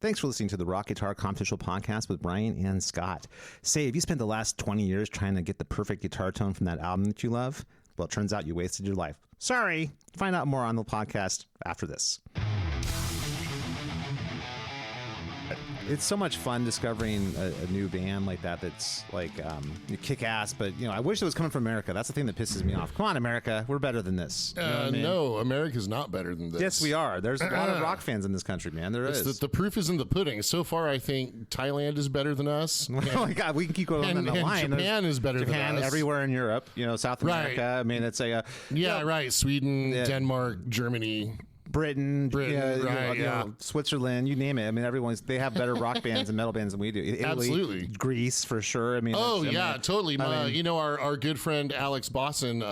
Thanks for listening to the Rock Guitar Confidential Podcast with Brian and Scott. Say, have you spent the last 20 years trying to get the perfect guitar tone from that album that you love? Well, it turns out you wasted your life. Sorry. Find out more on the podcast after this. It's so much fun discovering a new band like that that's like you kick ass, but I wish it was coming from America. That's the thing that pisses me off. Come on, America, we're better than this. No, America's not better than this. Yes, we are. There's a lot of rock fans in this country, man. There is. The proof is in the pudding. So far, I think Thailand is better than us. Oh my God, we can keep going on the line. Japan is better than us. Everywhere in Europe, South America. Right. I mean, it's right. Sweden, Denmark, Germany. Britain, Switzerland, you name it. I mean, they have better rock bands and metal bands than we do. Italy, absolutely. Greece, for sure. I mean, totally. Our good friend Alex Bosson,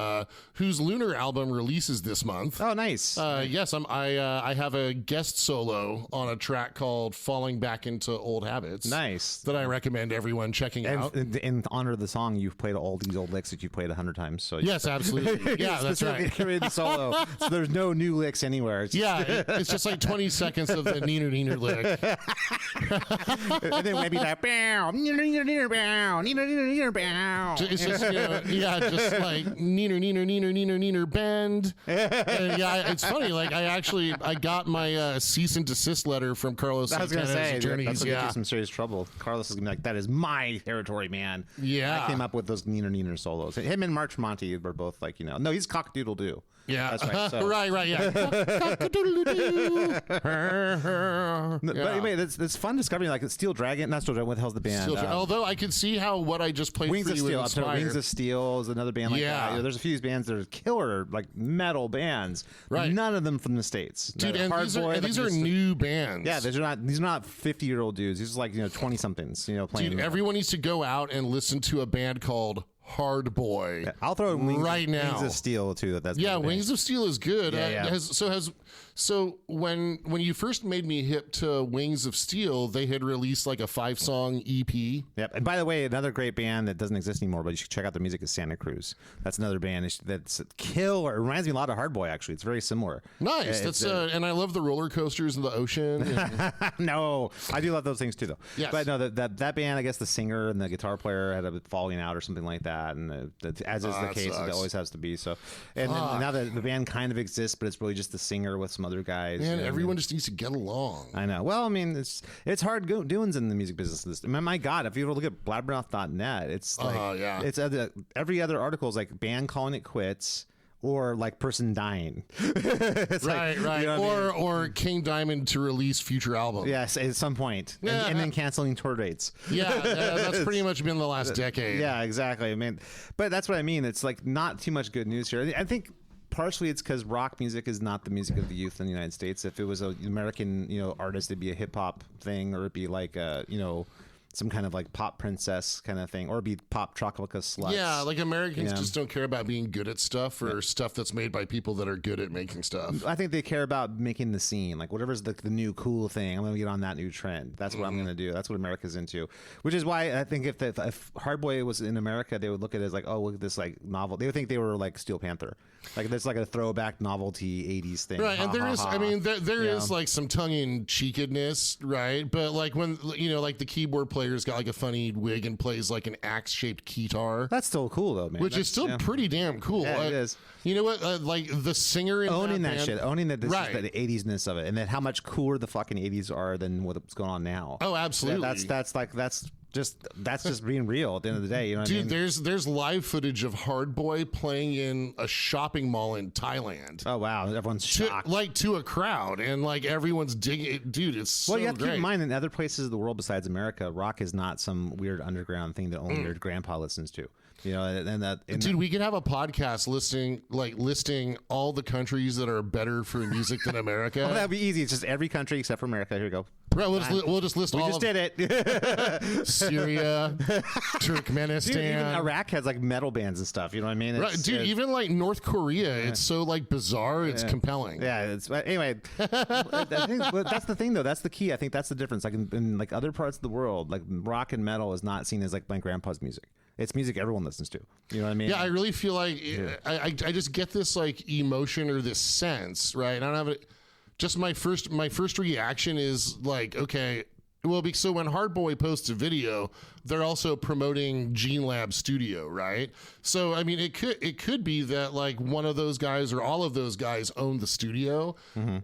whose Lunar album releases this month. Oh, nice. Yes, I have a guest solo on a track called "Falling Back into Old Habits." Nice. That I recommend everyone checking out. In honor of the song, you've played all these old licks that you've played 100 times. So yes, absolutely. Yeah, that's right. The solo, so there's no new licks anywhere. It's just like 20 seconds of the neener neener lick. And then maybe like bow, neener neener neener bow, neener neener neener bow. It's just just like neener neener neener neener neener bend. And it's funny. Like I got my cease and desist letter from Carlos. I was gonna say that's gonna get you some serious trouble. Carlos is gonna be like, that is my territory, man. Yeah, I came up with those neener neener solos. Him and Mark Tremonti were both like, no, he's cock-doodle-doo. Yeah, that's right. So. right, yeah. But anyway, it's fun discovering like Steel Dragon. Not Steel Dragon. What the hell's the band? Although I could see how what I just played Wings for of you Steel. inspired. Wings of Steel is another band like that. There's a few of these bands that are killer like metal bands. Right. None of them from the States. Dude, and these are new bands. Yeah, these are not 50-year-old dudes. These are like 20-somethings. Playing. Dude, everyone needs to go out and listen to a band called Hard Boy. Yeah, I'll throw in right now. Wings of Steel too. Wings of Steel is good. Yeah. So when you first made me hip to Wings of Steel, they had released like a 5-song EP. Yep. And by the way, another great band that doesn't exist anymore, but you should check out their music, is Santa Cruz. That's another band that's killer. It reminds me a lot of Hard Boy, actually. It's very similar. Nice. And I love the roller coasters in the ocean. No, I do love those things too, though. Yes. But no, that band, I guess the singer and the guitar player had a falling out or something like that, and as is the case, it always has to be. So, and now the band kind of exists, but it's really just the singer with some other guys. Man, everyone just needs to get along. I know. Well, I mean, it's hard doings in the music business. My God, if you look at blabbermouth.net, it's like it's every other article is like band calling it quits. Or like person dying. Right. Or King Diamond to release future album. Yes, at some point. And then canceling tour dates. Yeah, that's pretty much been the last decade. Yeah, exactly. I mean, but that's what I mean. It's like not too much good news here. I think partially it's because rock music is not the music of the youth in the United States. If it was an American, artist, it'd be a hip hop thing, or it'd be like some kind of like pop princess kind of thing, or be pop Chocolaca sluts. Yeah, like Americans just don't care about being good at stuff or stuff that's made by people that are good at making stuff. I think they care about making the scene, like whatever's the new cool thing. I'm going to get on that new trend. That's what I'm going to do. That's what America's into. Which is why I think if Hard Boy was in America, they would look at it as like, oh, look at this like novel. They would think they were like Steel Panther, like there's like a throwback novelty '80s thing. Right, and there is. I mean, there is like some tongue-in-cheekedness, right? But like when like the keyboard player's got like a funny wig and plays like an axe-shaped keytar. That's still cool though, man. Which is still pretty damn cool. Yeah, it is. You know what? Like the singer in owning that band, shit, owning that this is the 80s-ness of it, and then how much cooler the fucking 80s are than what's going on now. Oh, absolutely. That's just being real at the end of the day. You know what I mean? There's live footage of Hard Boy playing in a shopping mall in Thailand. Oh wow, everyone's shocked. To a crowd, and like everyone's digging it. Dude, it's so you have to great. keep in mind in other places of the world besides America, rock is not some weird underground thing that only your grandpa listens to. Dude, we could have a podcast listing all the countries that are better for music than America. Well, that'd be easy. It's just every country except for America. Here we go. Right, we'll just list all. We just did it. Syria, Turkmenistan. Dude, even Iraq has like metal bands and stuff. You know what I mean? Even like North Korea, it's so like bizarre. It's compelling. Yeah. Anyway, that's the thing though. That's the key. I think that's the difference. Like in like other parts of the world, like rock and metal is not seen as like my grandpa's music. It's music everyone listens to. You know what I mean? Yeah, I really feel like I just get this like emotion or this sense, right? I don't have it. just my first reaction is like, okay, well, so when Hardboy posts a video, they're also promoting Gene Lab Studio, right? So I mean, it could be that like one of those guys or all of those guys own the studio,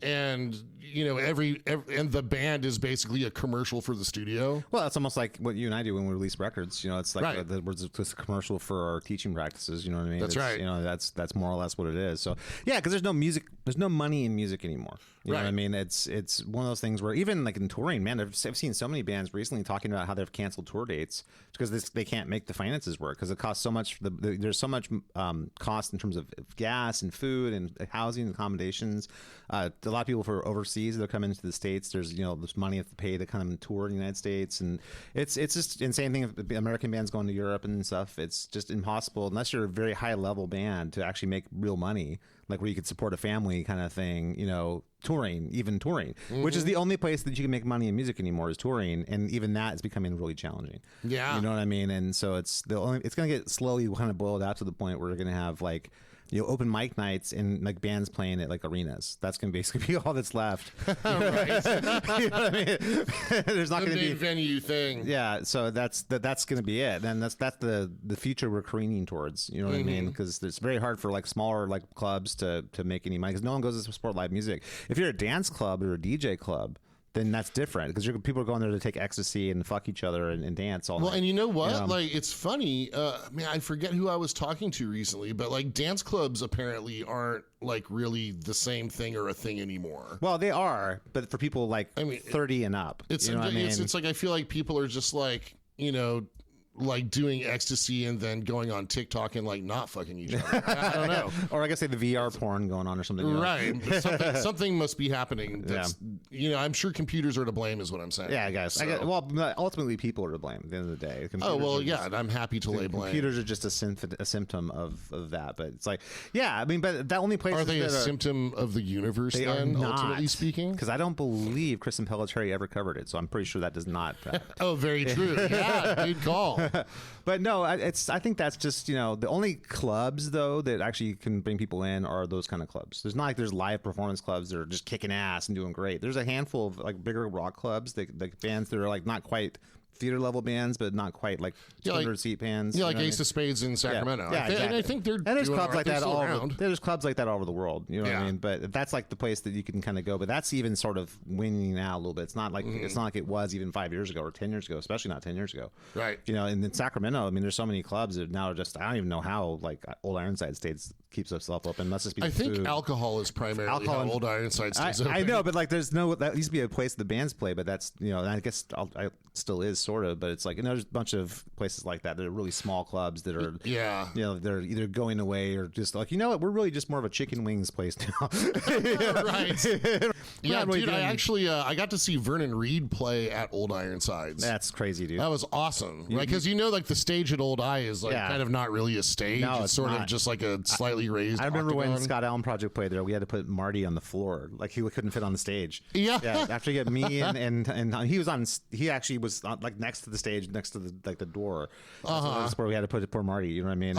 and you know and the band is basically a commercial for the studio. Well, it's almost like what you and I do when we release records. You know, it's like Right. it's a commercial for our teaching practices. You know what I mean? That's right. You know, that's more or less what it is. So yeah, because there's no music, there's no money in music anymore. You know what I Right. mean? It's one of those things where even like in touring, man, I've seen so many bands recently talking about how they've canceled tour dates because they can't make the finances work because it costs so much. There's so much cost in terms of gas and food and housing and accommodations. A lot of people for overseas, they're coming into the States. There's this money you have to pay to kind of tour in the United States, and it's just insane thing. If American bands going to Europe and stuff, it's just impossible unless you're a very high level band to actually make real money, like where you could support a family kind of thing. Touring, which is the only place that you can make money in music anymore is touring, and even that is becoming really challenging. Yeah. You know what I mean? And so it's going to get slowly kind of boiled out to the point where we're going to have like open mic nights and like bands playing at like arenas. That's going to basically be all that's left. Right. You know what I mean? There's not going to be venue thing. Yeah, so that's going to be it. Then that's the future we're careening towards. You know what I mean? Because it's very hard for like smaller like clubs to make any money because no one goes to support live music. If you're a dance club or a DJ club, then that's different because people are going there to take ecstasy and fuck each other and dance all night. Well, and you know what? Like, it's funny. Man, I forget who I was talking to recently, but like dance clubs apparently aren't like really the same thing or a thing anymore. Well, they are, but for people like 30 and up. It's it's like I feel like people are just like like doing ecstasy and then going on TikTok and like not fucking each other. I don't know. Or I guess say the VR porn going on or something. Right. Something must be happening. That's, I'm sure computers are to blame is what I'm saying. Yeah, I guess. So. Well, ultimately people are to blame at the end of the day. Oh, well, yeah, and I'm happy to lay blame. Computers are just a symptom of that. But it's like, yeah, I mean, but that only places Are they a that symptom of the universe they then, are not, ultimately speaking? Because I don't believe Kristen Pelletieri ever covered it. So I'm pretty sure that does not. Oh, very true. Yeah, good call. But no, I think that's just the only clubs though that actually can bring people in are those kind of clubs. There's not like there's live performance clubs that are just kicking ass and doing great. There's a handful of like bigger rock clubs, like bands that are like not quite theater level bands, but not quite like 200-seat bands. Yeah, like Ace of Spades in Sacramento. Yeah, exactly. And I think there's clubs like that all around. There's clubs like that all over the world. You know what I mean? But that's like the place that you can kind of go. But that's even sort of winning out a little bit. It's not like it was even 5 years ago or 10 years ago, especially not 10 years ago. Right. And in Sacramento, I mean, there's so many clubs that now just I don't even know how like Old Ironside keeps itself open. Must just be. I think alcohol is primarily how Old Ironside stays open. I know, but like there's that used to be a place the bands play, but that's and I guess I still is sort of, but it's like there's a bunch of places like that are really small clubs that are they're either going away or just like what, we're really just more of a chicken wings place now. Right. Yeah, dude, I actually I got to see Vernon Reid play at Old Ironsides. That's crazy, dude. That was awesome, right? Because like the stage at Old I is like kind of not really a stage. No, it's sort of just like a slightly raised. I remember octagon. when Scott Allen Project played there, we had to put Marty on the floor, like he couldn't fit on the stage. Yeah. After you get me and he actually was like next to the stage, next to the door. That's where we had to put poor Marty. You know what I mean?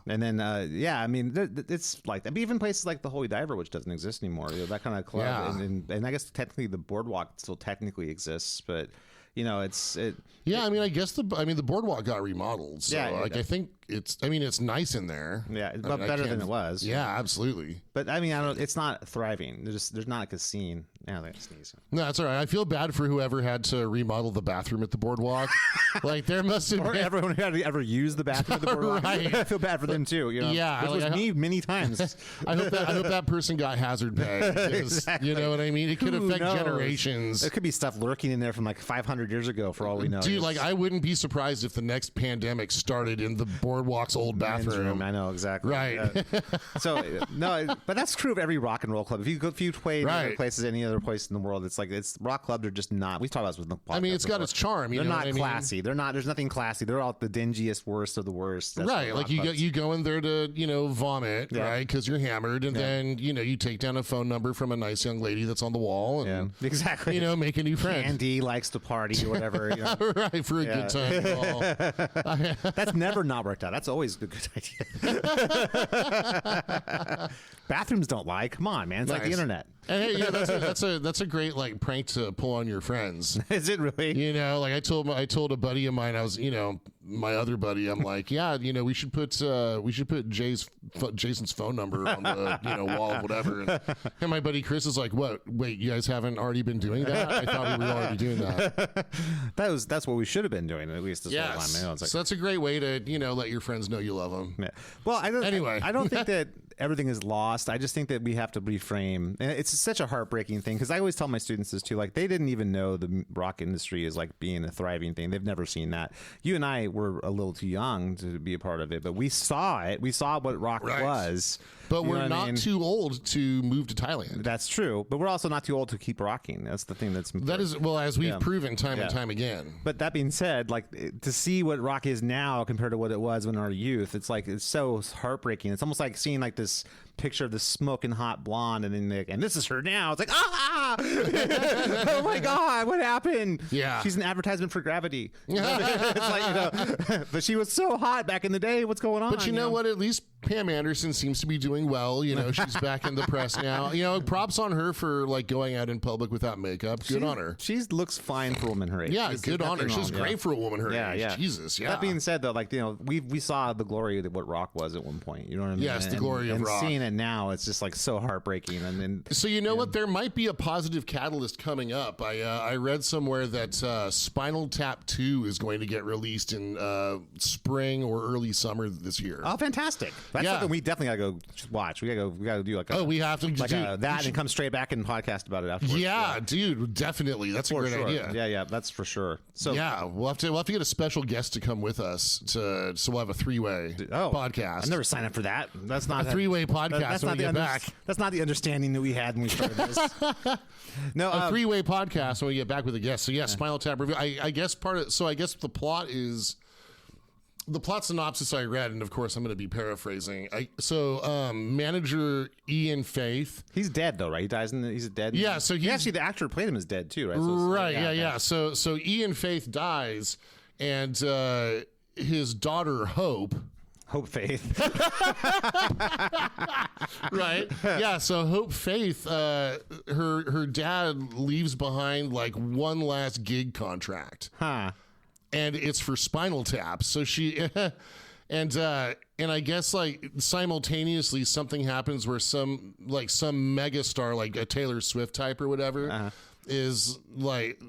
And then I mean it's like that. But even places like the Holy Diver, which doesn't exist anymore, that kind of club. Yeah. And I guess technically the Boardwalk still technically exists, but it's. Yeah, I mean, I guess the Boardwalk got remodeled. So I think it's nice in there. Yeah, but better than it was. Yeah, absolutely. But I mean, it's not thriving. There's not like a scene. Yeah, they sneeze. No, that's all right. I feel bad for whoever had to remodel the bathroom at the Boardwalk. Like there must have been everyone who had to ever use the bathroom at the Boardwalk. Right. I feel bad for them too. Yeah, which was me many times. I hope that person got hazard pay. Because, exactly. You know what I mean? It could affect generations. There could be stuff lurking in there from like 500 years ago, for all we know. Dude, like I wouldn't be surprised if the next pandemic started in the Boardwalk's old bathroom. I know exactly. Right. So no, but that's true of every rock and roll club. If you play in other places, any other place in the world, it's rock clubs are just not. We talked about this with the podcast. I mean, it's got its charm. They're not classy. They're not. There's nothing classy. They're all the dingiest, worst of the worst. That's right. Like you go in there to vomit, right? Because you're hammered, and then you take down a phone number from a nice young lady that's on the wall, and exactly. Make a new friend. Andy likes to party or whatever. Right, for a good time. That's never not worked out. That's always a good idea. Bathrooms don't lie. Come on, man. It's like the internet. Hey, yeah, that's a great like prank to pull on your friends. Is it really? You know, like I told a buddy of mine, I was, you know, my other buddy, I'm like, yeah, you know, we should put Jason's phone number on the, you know, wall of whatever. And my buddy Chris is like, what? Wait, you guys haven't already been doing that? I thought we were already doing that. That's what we should have been doing at least this whole time. You know, it's like, so that's a great way to, you know, let your friends know you love them. yeah. Well, I don't think that everything is lost. I just think that we have to reframe. And it's such a heartbreaking thing because I always tell my students this too. Like, they didn't even know the rock industry is like being a thriving thing. They've never seen that. You and I were a little too young to be a part of it, but we saw it. We saw what rock was. But we're not too old to move to Thailand. That's true. But we're also not too old to keep rocking. That's the thing that's important. That is, well, as we've proven time and time again. But that being said, like, to see what rock is now compared to what it was when our youth, it's like, it's so heartbreaking. It's almost like seeing like this picture of this smoking hot blonde and then and this is her now. It's like, oh my God, what happened? Yeah. She's an advertisement for Gravity. It's like, you know, but she was so hot back in the day. What's going on? But you know what? At least Pam Anderson seems to be doing well. You know, she's back in the press now. You know, props on her for like going out in public without makeup. Good on her. She looks fine for a woman her age. Yeah, good on her. She's great for a woman her age. Yeah. Jesus, yeah. That being said, though, like, you know, we saw the glory of what rock was at one point. You know what I mean? Yes, the glory of rock. And seeing it now, it's just like so heartbreaking. And then, so you know what? There might be a positive catalyst coming up. I read somewhere that Spinal Tap 2 is going to get released in spring or early summer this year. Oh, fantastic! That's something we definitely gotta go watch. We gotta do like we have to like that and come straight back and podcast about it afterwards. Yeah, dude, definitely. That's a great idea. Yeah, that's for sure. So yeah, we'll have to get a special guest to come with us so we'll have a three-way podcast. I never signed up for that. That's not a three-way podcast. That's not the back. That's not the understanding that we had when we started this. No, a three-way podcast when we get back with a guest. So yeah, Spinal Tap review. I guess I guess the plot is. The plot synopsis I read, and of course I'm going to be paraphrasing. Manager Ian Faith. He's dead though, right? He dies he's dead. Yeah, so actually the actor who played him is dead too, right? Yeah. So Ian Faith dies, and his daughter Hope Faith. Right. Yeah. So Hope Faith, her dad leaves behind like one last gig contract. Huh. And it's for Spinal Tap. So she, and I guess like simultaneously something happens where some megastar, like a Taylor Swift type or whatever, is like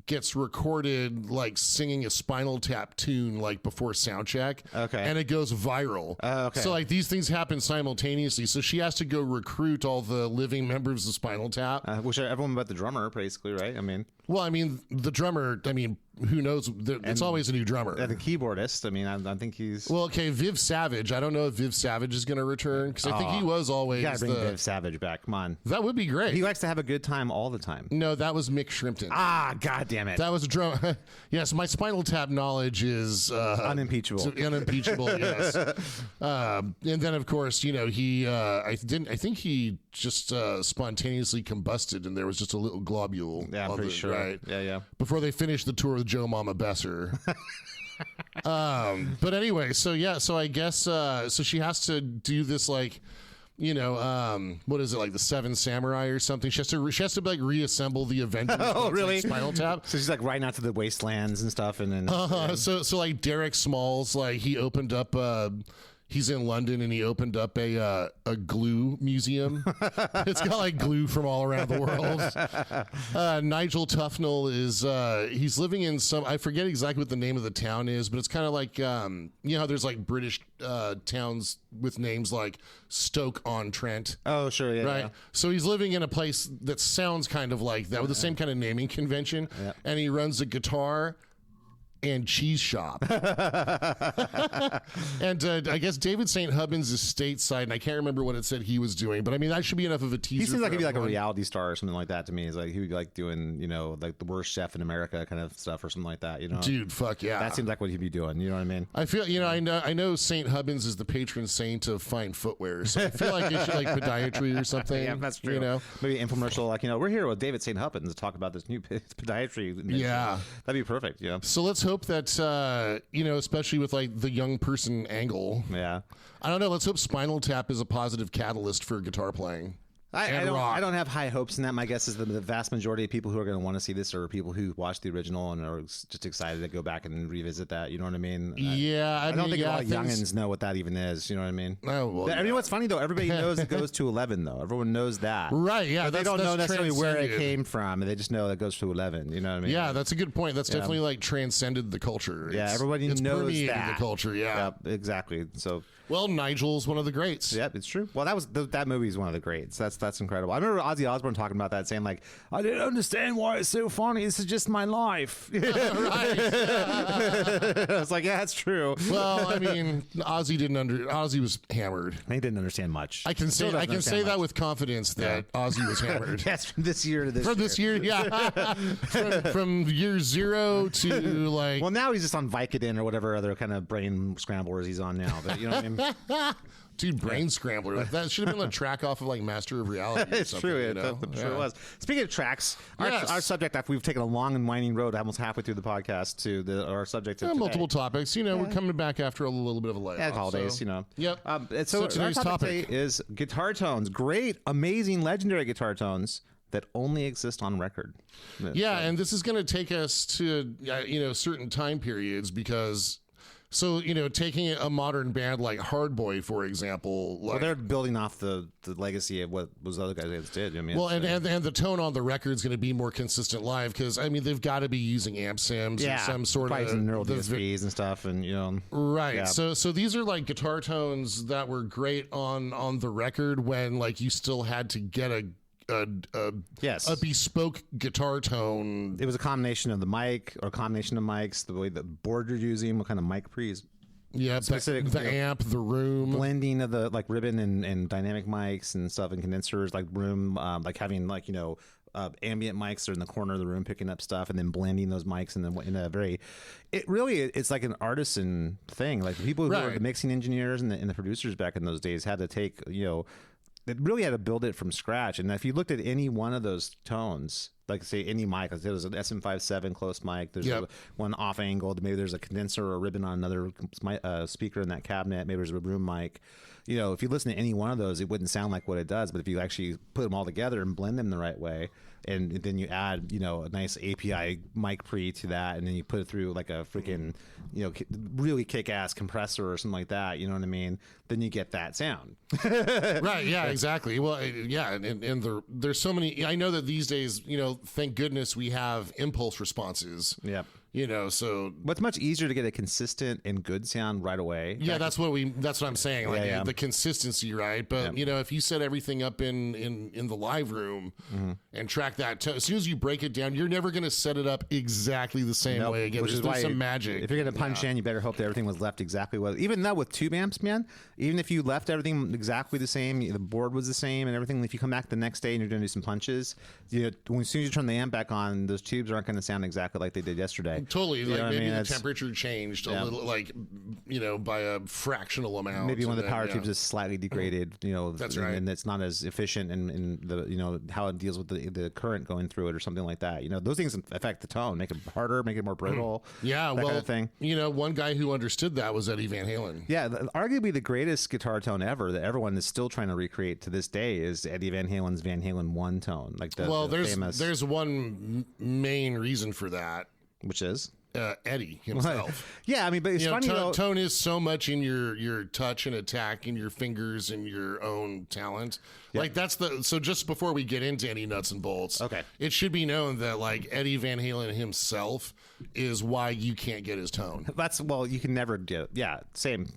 gets recorded like singing a Spinal Tap tune like before sound check. Okay. And it goes viral. Okay. So like these things happen simultaneously. So she has to go recruit all the living members of Spinal Tap. Which everyone but the drummer, basically, right? I mean, the drummer, who knows? It's always a new drummer. The keyboardist, I think he's... Well, okay, Viv Savage. I don't know if Viv Savage is going to return, because I think he was always... You gotta bring Viv Savage back. Come on. That would be great. He likes to have a good time all the time. No, that was Mick Shrimpton. Ah, God damn it. That was a drum... Yes, my Spinal Tap knowledge is... unimpeachable. Unimpeachable, yes. And then, of course, you know, he... I think he just spontaneously combusted, and there was just a little globule. Yeah, I'm pretty sure. Right. Yeah. Before they finished the tour with Joe Mama Besser. But anyway, so I guess so she has to do this like, you know, what is it, like the Seven Samurai or something? She has to like reassemble the Avengers. Oh, really? Spinal Tap. So she's like riding out to the wastelands and stuff, and then so like Derek Smalls, like he opened up. He's in London and he opened up a glue museum. It's got like glue from all around the world. Nigel Tufnell is he's living in I forget exactly what the name of the town is, but it's kind of like you know how there's like British towns with names like Stoke-on-Trent. Oh, sure, yeah. Right. Yeah. So he's living in a place that sounds kind of like that with the same kind of naming convention, and he runs a guitar and cheese shop. And I guess David St. Hubbins is stateside, and I can't remember what it said he was doing, but that should be enough of a teaser. He seems like he'd be like a reality star or something like that to me. He's like he would be like doing, you know, like the worst chef in America kind of stuff or something like that, you know. Dude, fuck yeah. That seems like what he'd be doing, you know what I mean? I feel, you know, I know St. Hubbins is the patron saint of fine footwear, so I feel like it should like podiatry or something. Yeah, that's true. You know? Maybe an infomercial like, you know, we're here with David St. Hubbins to talk about this new podiatry. Yeah. That'd be perfect, yeah. So let's hope that especially with like the young person angle. Yeah. I don't know. Let's hope Spinal Tap is a positive catalyst for guitar playing. I don't have high hopes in that. My guess is the vast majority of people who are going to want to see this are people who watched the original and are just excited to go back and revisit that. You know what I mean? Yeah, I don't think a lot of youngins know what that even is. You know what I mean? Oh, well, I mean, what's funny though, everybody knows it goes to 11 though. Everyone knows that, right? Yeah, but they don't know necessarily where it came from. They just know it goes to 11. You know what I mean? Yeah, that's a good point. That's definitely like transcended the culture. Yeah, everybody knows that the culture. Yeah, exactly. So. Well, Nigel's one of the greats. Yep, it's true. Well, that movie is one of the greats. That's incredible. I remember Ozzy Osbourne talking about that, saying like, "I didn't understand why it's so funny. This is just my life." Right. I was like, "Yeah, that's true." Well, I mean, Ozzy was hammered. He didn't understand much. I can say that with confidence that Ozzy was hammered. Yes, from this year to this. From this year, yeah. from year 0 to like. Well, now he's just on Vicodin or whatever other kind of brain scramblers he's on now. But you know what I mean. Dude, Brain Scrambler. Like, that should have been a track off of like Master of Reality. It's true. I'm sure it was. Speaking of tracks, our subject, after we've taken a long and winding road almost halfway through the podcast to our subject of today. Multiple topics. We're coming back after a little bit of a layoff. Yeah, holidays, Yep. So today's topic is guitar tones. Great, amazing, legendary guitar tones that only exist on record. Yeah, and this is going to take us to certain time periods because. So, taking a modern band like Hardboy, for example. Well, they're building off the legacy of what those other guys did. I mean, well, and the tone on the record is going to be more consistent live because, I mean, they've got to be using amp sims and some sort of... some neural DSPs and stuff. And, Right. Yeah. So these are like guitar tones that were great on the record when, like, you still had to get a bespoke guitar tone. It was a combination of the mic or a combination of mics, the way the board you're using, what kind of mic pre's. Yeah, the amp, the room. Blending of the like ribbon and dynamic mics and stuff and condensers, like room, like having like, ambient mics that are in the corner of the room picking up stuff and then blending those mics and then in a very, it's like an artisan thing. Like the people who were the mixing engineers and the producers back in those days had to take, they really had to build it from scratch. And if you looked at any one of those tones, like say any mic, like there was an SM57 close mic, there's one off angled, maybe there's a condenser or a ribbon on another speaker in that cabinet, maybe there's a room mic. If you listen to any one of those, it wouldn't sound like what it does. But if you actually put them all together and blend them the right way, and then you add, a nice API mic pre to that, and then you put it through like a freaking, really kick-ass compressor or something like that, you know what I mean? Then you get that sound. Right, yeah, exactly. Well, yeah, and there's so many. I know that these days, thank goodness we have impulse responses. Yep. So but it's much easier to get a consistent and good sound right away. Yeah, that's what I'm saying. Like the consistency, right? But if you set everything up in the live room and track that, as soon as you break it down, you're never going to set it up exactly the same way again. There's some magic. If you're going to punch in, you better hope that everything was left exactly what. Even though with tube amps, man, even if you left everything exactly the same, the board was the same and everything. If you come back the next day and you're going to do some punches, as soon as you turn the amp back on, those tubes aren't going to sound exactly like they did yesterday. Totally. Like maybe the temperature changed a little, like, by a fractional amount. Maybe one of the power tubes is slightly degraded, That's right. And it's not as efficient in the, how it deals with the current going through it or something like that. Those things affect the tone, make it harder, make it more brittle. Yeah, that kind of thing. One guy who understood that was Eddie Van Halen. Yeah, arguably the greatest guitar tone ever that everyone is still trying to recreate to this day is Eddie Van Halen's Van Halen 1 tone. Like there's one main reason for that. Which is? Eddie himself. Yeah, I mean, but it's funny though. Tone is so much in your touch and attack and your fingers and your own talent. Yep. Like so just before we get into any nuts and bolts, okay, it should be known that like Eddie Van Halen himself is why you can't get his tone. You can never get it. Yeah, same,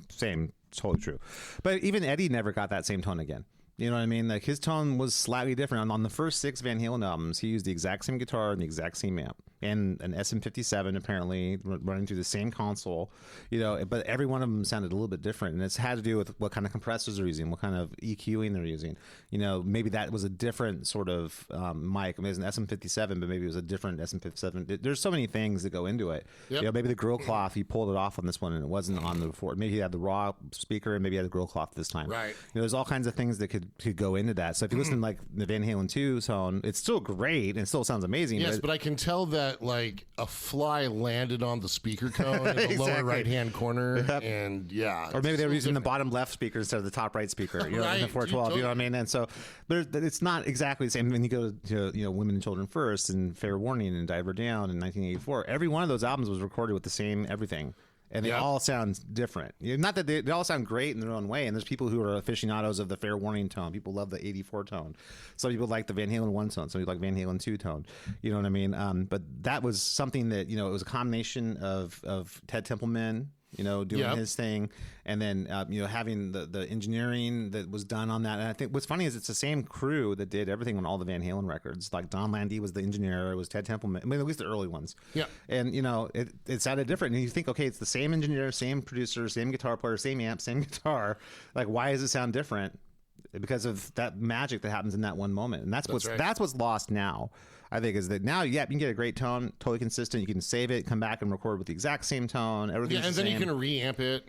totally true. But even Eddie never got that same tone again. You know what I mean? Like his tone was slightly different. On the first 6 Van Halen albums, he used the exact same guitar and the exact same amp. And an SM57 apparently running through the same console, but every one of them sounded a little bit different. And it's had to do with what kind of compressors they're using, what kind of EQing they're using. Maybe that was a different sort of mic. I mean, it was an SM57, but maybe it was a different SM57. There's so many things that go into it. Yep. Maybe the grill cloth, he pulled it off on this one and it wasn't on the before. Maybe he had the raw speaker and maybe he had the grill cloth this time. Right. There's all kinds of things that could go into that. So if you listen to like the Van Halen 2 tone, it's still great and it still sounds amazing. Yes, but I can tell that that like a fly landed on the speaker cone in the lower right hand corner, and or maybe they were using the bottom left speaker instead of the top right speaker, you know, in the 412. You know what I mean? And so it's not exactly the same. When you go to Women and Children First and Fair Warning and Diver Down in 1984, every one of those albums was recorded with the same everything. And they all sound different. Not that they all sound great in their own way. And there's people who are aficionados of the Fair Warning tone. People love the 84 tone. Some people like the Van Halen 1 tone. Some people like Van Halen 2 tone. You know what I mean? But that was something that, it was a combination of Ted Templeman, doing his thing, and then having the engineering that was done on that. And I think what's funny is it's the same crew that did everything on all the Van Halen records. Like Don Landy was the engineer, it was Ted Templeman. I mean, at least the early ones. Yeah. And it sounded different. And you think, okay, it's the same engineer, same producer, same guitar player, same amp, same guitar. Like, why does it sound different? Because of that magic that happens in that one moment. And that's what's lost now. I think is that now, you can get a great tone, totally consistent. You can save it, come back and record with the exact same tone. Everything's and then you can reamp it.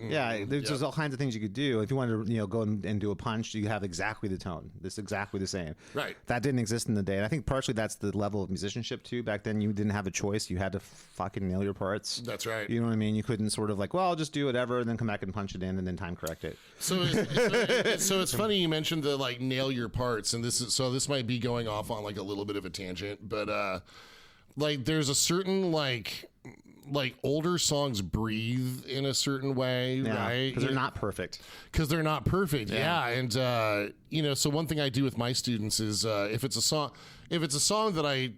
There's all kinds of things you could do. If you wanted to, go and do a punch, you have exactly the tone. It's exactly the same. Right. That didn't exist in the day. And I think partially that's the level of musicianship too. Back then, you didn't have a choice. You had to fucking nail your parts. This right. You know what I mean? You couldn't sort of like, well, I'll just do whatever, and then come back and punch it in, and then time correct it. So it's funny you mentioned the like nail your parts, and this might be going off on like a little bit of a tangent, but like there's a certain like older songs breathe in a certain way, right? Because they're not perfect. Yeah. And so one thing I do with my students is if it's a song that I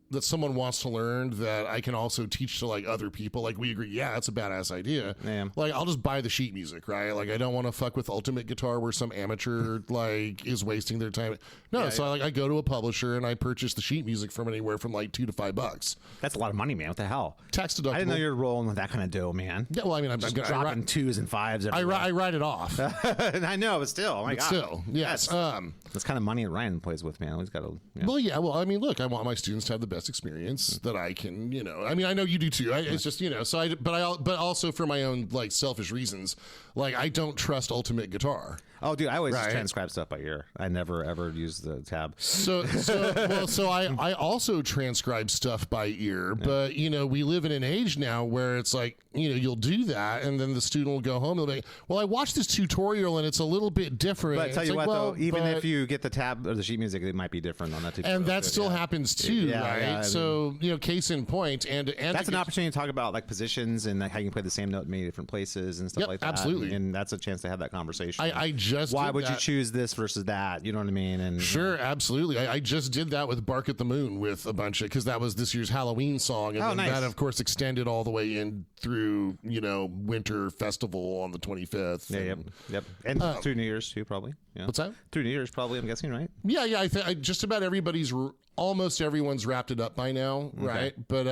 that someone wants to learn that I can also teach to like other people, like we agree, that's a badass idea. Yeah. Like I'll just buy the sheet music, right? Like I don't want to fuck with Ultimate Guitar where some amateur like is wasting their time. No, I go to a publisher and I purchase the sheet music from anywhere from like $2 to $5. That's a lot of money, man. What the hell? Tax deductible. I didn't know you were rolling with that kind of dough, man. Yeah, well, I mean, I'm dropping 2s and 5s everywhere. I write it off. I know, but still, oh my God. Still, yes. That's kind of money that Ryan plays with, man. He's got to. Well, I mean, look, I want my students to have the best experience that I can, I mean, I know you do too. It's just, but also for my own like selfish reasons, like I don't trust Ultimate Guitar. Oh, dude, I always just transcribe stuff by ear. I never ever use the tab. So I also transcribe stuff by ear, but we live in an age now where it's like, you'll do that, and then the student will go home and they'll be, well, I watched this tutorial and it's a little bit different. But I tell you what, though, even if you get the tab or the sheet music, it might be different on that tutorial. And that still happens too, right? Yeah, so case in point, and that's an opportunity to talk about like positions and like how you can play the same note in many different places and stuff like that. Absolutely, and that's a chance to have that conversation. Why would you choose this versus that? You know what I mean? And sure, absolutely. I just did that with "Bark at the Moon" with a bunch of, because that was this year's Halloween song, and that of course extended all the way in through Winter Festival on the 25th. Yep, and through New Year's too, probably. Yeah. What's that? Through New Year's, probably. I'm guessing, right? Yeah. I just about almost everyone's wrapped it up by now, right? But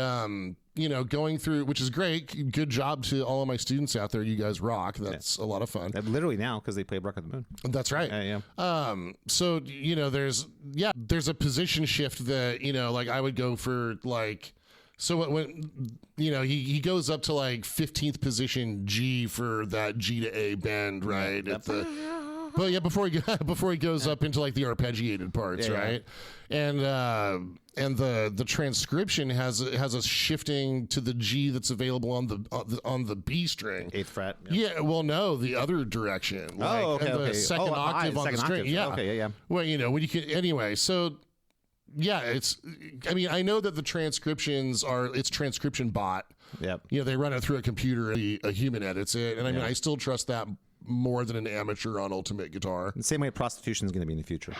going through, which is great. Good job to all of my students out there. You guys rock. That's a lot of fun. Literally now, because they play "Bark at the Moon." That's right. So there's a position shift that like I would go for like. So when he goes up to like 15th position G for that G to A bend, right? But before he goes up into like the arpeggiated parts, right? And the transcription has us shifting to the G that's available on the B string, 8th fret. Yeah. Well, no, the other direction. The second octave on the string. Yeah. Okay. Yeah. Well, when you can anyway. So. Yeah, I know that the transcriptions it's transcription bot. Yep. They run it through a computer and a human edits it. And I still trust that more than an amateur on Ultimate Guitar. The same way prostitution is going to be in the future.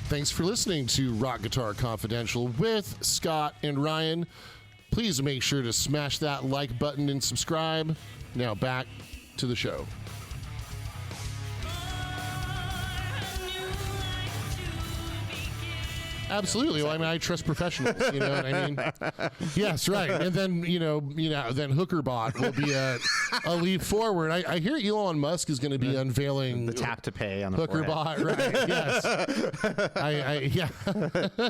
Thanks for listening to Rock Guitar Confidential with Scott and Ryan. Please make sure to smash that like button and subscribe. Now back to the show. Absolutely. Well, I trust professionals. You know what I mean? Yes, right. And then then HookerBot will be a leap forward. I hear Elon Musk is going to be unveiling the tap to pay on the HookerBot. Right?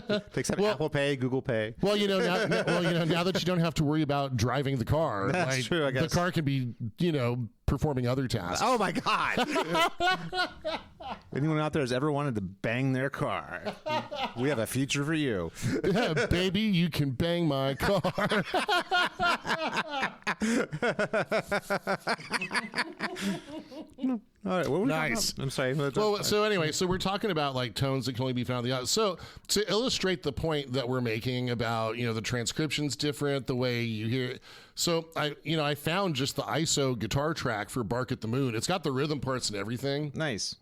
Yes. Except Apple Pay, Google Pay. Well, now that you don't have to worry about driving the car, that's true. I guess the car can be performing other tasks. Oh my God. Anyone out there has ever wanted to bang their car? We have a future for you. Yeah, baby, you can bang my car. All right, what were we talking Nice. about? I'm sorry. Well, so anyway, so we're talking about like tones that can only be found in the audio. So to illustrate the point that we're making about, the transcription's different, the way you hear it. So I found just the ISO guitar track for Bark at the Moon. It's got the rhythm parts and everything. Nice.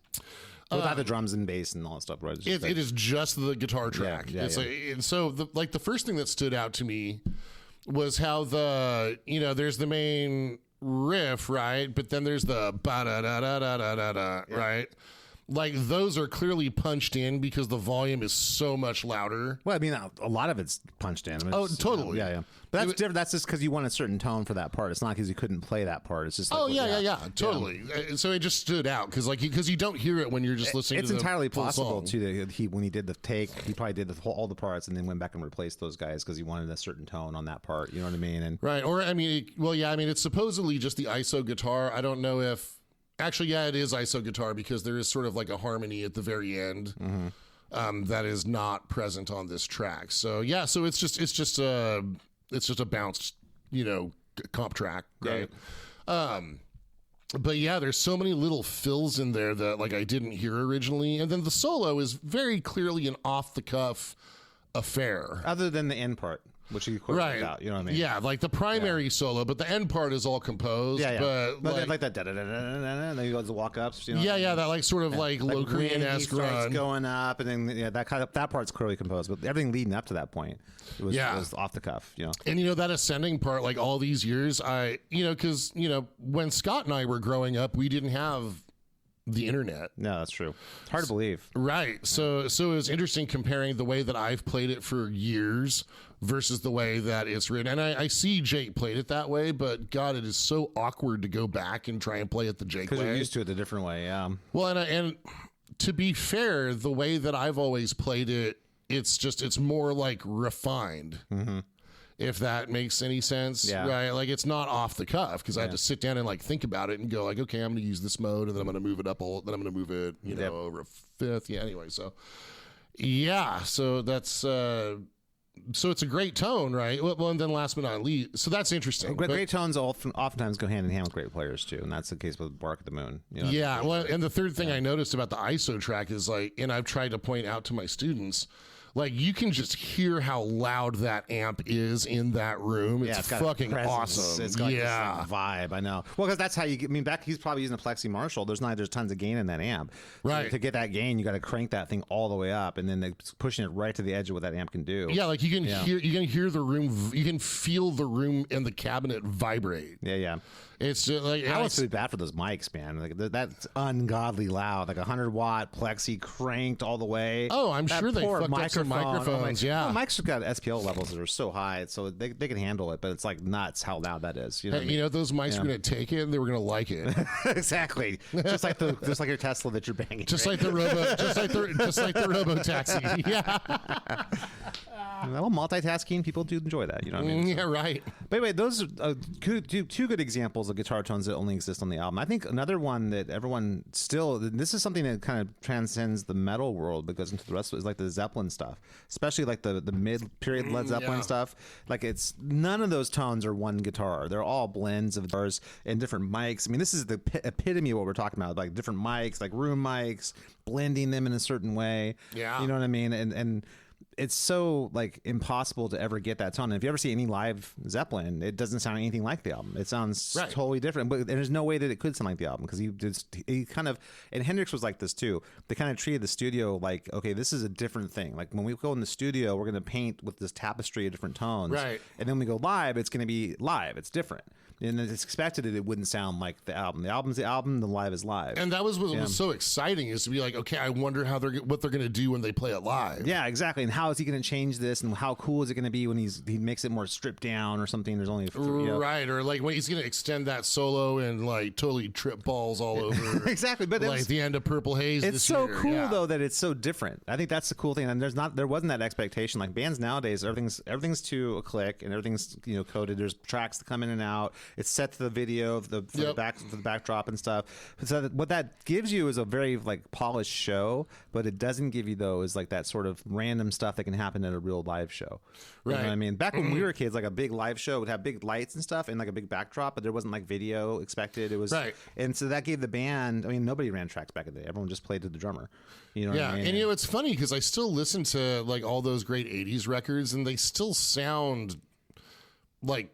Without the drums and bass and all that stuff, right? It's just It is just the guitar track. Yeah, It's and so the first thing that stood out to me was how there's the main riff, right? But then there's the ba da da da da da da, right? Like those are clearly punched in because the volume is so much louder. Well, I mean, a lot of it's punched in. I mean, it's, totally. Yeah. But that's different. That's just because you want a certain tone for that part. It's not because you couldn't play that part. It's just like, Totally. So it just stood out because you don't hear it when you're just listening. It's to the entirely full possible song. too that when he did the take, he probably did all the parts and then went back and replaced those guys because he wanted a certain tone on that part. You know what I mean? And Right. Or I mean, it's supposedly just the ISO guitar. I don't know if actually, it is ISO guitar because there is sort of like a harmony at the very end that is not present on this track. So so it's just a bounced, comp track, right? But yeah, there's so many little fills in there that like I didn't hear originally, and then the solo is very clearly an off the cuff affair. other than the end part, which he quoted out, you know what I mean? Yeah, like the primary solo, but the end part is all composed. Yeah. But like that da da da da da da. Then he goes to walk ups. You know? that like sort of like low Korean-esque run. going up, and then that part's clearly composed, but everything leading up to that point was off the cuff. And that ascending part, like all these years, because when Scott and I were growing up, we didn't have the internet. No, that's true. It's hard to believe. Right. So it was interesting comparing the way that I've played it for years versus the way that it's written. And I see Jake played it that way, but God, it is so awkward to go back and try and play it the Jake way. Because you're used to it a different way, yeah. Well, and to be fair, the way that I've always played it, it's more like refined. Mm-hmm. If that makes any sense, right? Like it's not off the cuff because I had to sit down and like think about it and go like, okay, I'm going to use this mode and then I'm going to move it up, then I'm going to move it, over a fifth. Yeah. Anyway, so that's so it's a great tone, right? Well, and then last but not least, so that's interesting. Great tones oftentimes go hand in hand with great players too, and that's the case with Bark at the Moon. Well, and the third thing I noticed about the ISO track is like, and I've tried to point out to my students. Like you can just hear how loud that amp is in that room. It's fucking awesome. It's got this vibe. I know. Well, because that's how you get. I mean, back he's probably using a Plexi Marshall. There's tons of gain in that amp. Right. So to get that gain, you got to crank that thing all the way up, and then it's pushing it right to the edge of what that amp can do. Yeah, like you can hear the room. You can feel the room and the cabinet vibrate. Yeah. It's just like I was really bad for those mics, man. Like that's ungodly loud. Like 100-watt Plexi cranked all the way. Oh, I'm sure they fucked up some microphones. Well, mics have got SPL levels that are so high, so they can handle it. But it's like nuts how loud that is. You know, those mics were gonna take it and they were gonna like it. Exactly. Just like your Tesla that you're banging. Just like the Robo Taxi. Yeah. Well, multitasking, people do enjoy that. You know what I mean? Yeah, right. But anyway, those are two good examples of guitar tones that only exist on the album. I think another one that everyone still, this is something that kind of transcends the metal world because into the rest of it is like the Zeppelin stuff, especially like the mid-period Led Zeppelin stuff. Like it's none of those tones are one guitar. They're all blends of guitars and different mics. I mean, this is the epitome of what we're talking about, like different mics, like room mics, blending them in a certain way. Yeah. You know what I mean? And it's so like impossible to ever get that tone. And if you ever see any live Zeppelin, it doesn't sound anything like the album. It sounds totally different. But there's no way that it could sound like the album because he kind of, and Hendrix was like this too. They kind of treated the studio like, okay, this is a different thing. Like when we go in the studio, we're going to paint with this tapestry of different tones. Right. And then when we go live, it's going to be live. It's different. And it's expected that it wouldn't sound like the album. The album's the album. The live is live. And that was what was so exciting is to be like, okay, I wonder what they're going to do when they play it live. Yeah, exactly. And how is he going to change this? And how cool is it going to be when he makes it more stripped down or something? There's only right, or like when he's going to extend that solo and like totally trip balls all over. Exactly, but like the end of Purple Haze. It's so year. cool though that it's so different. I think that's the cool thing. And there wasn't that expectation. Like bands nowadays, everything's to a click and everything's coded. There's tracks that come in and out. It's set to the video, for the backdrop and stuff. So what that gives you is a very like polished show, but it doesn't give you though is like that sort of random stuff that can happen at a real live show. You know what I mean? Back when we were kids, like a big live show would have big lights and stuff and like a big backdrop, but there wasn't like video expected. It was and so that gave the band. I mean, nobody ran tracks back in the day. Everyone just played to the drummer. You know what I mean? And it's funny because I still listen to like all those great '80s records, and they still sound like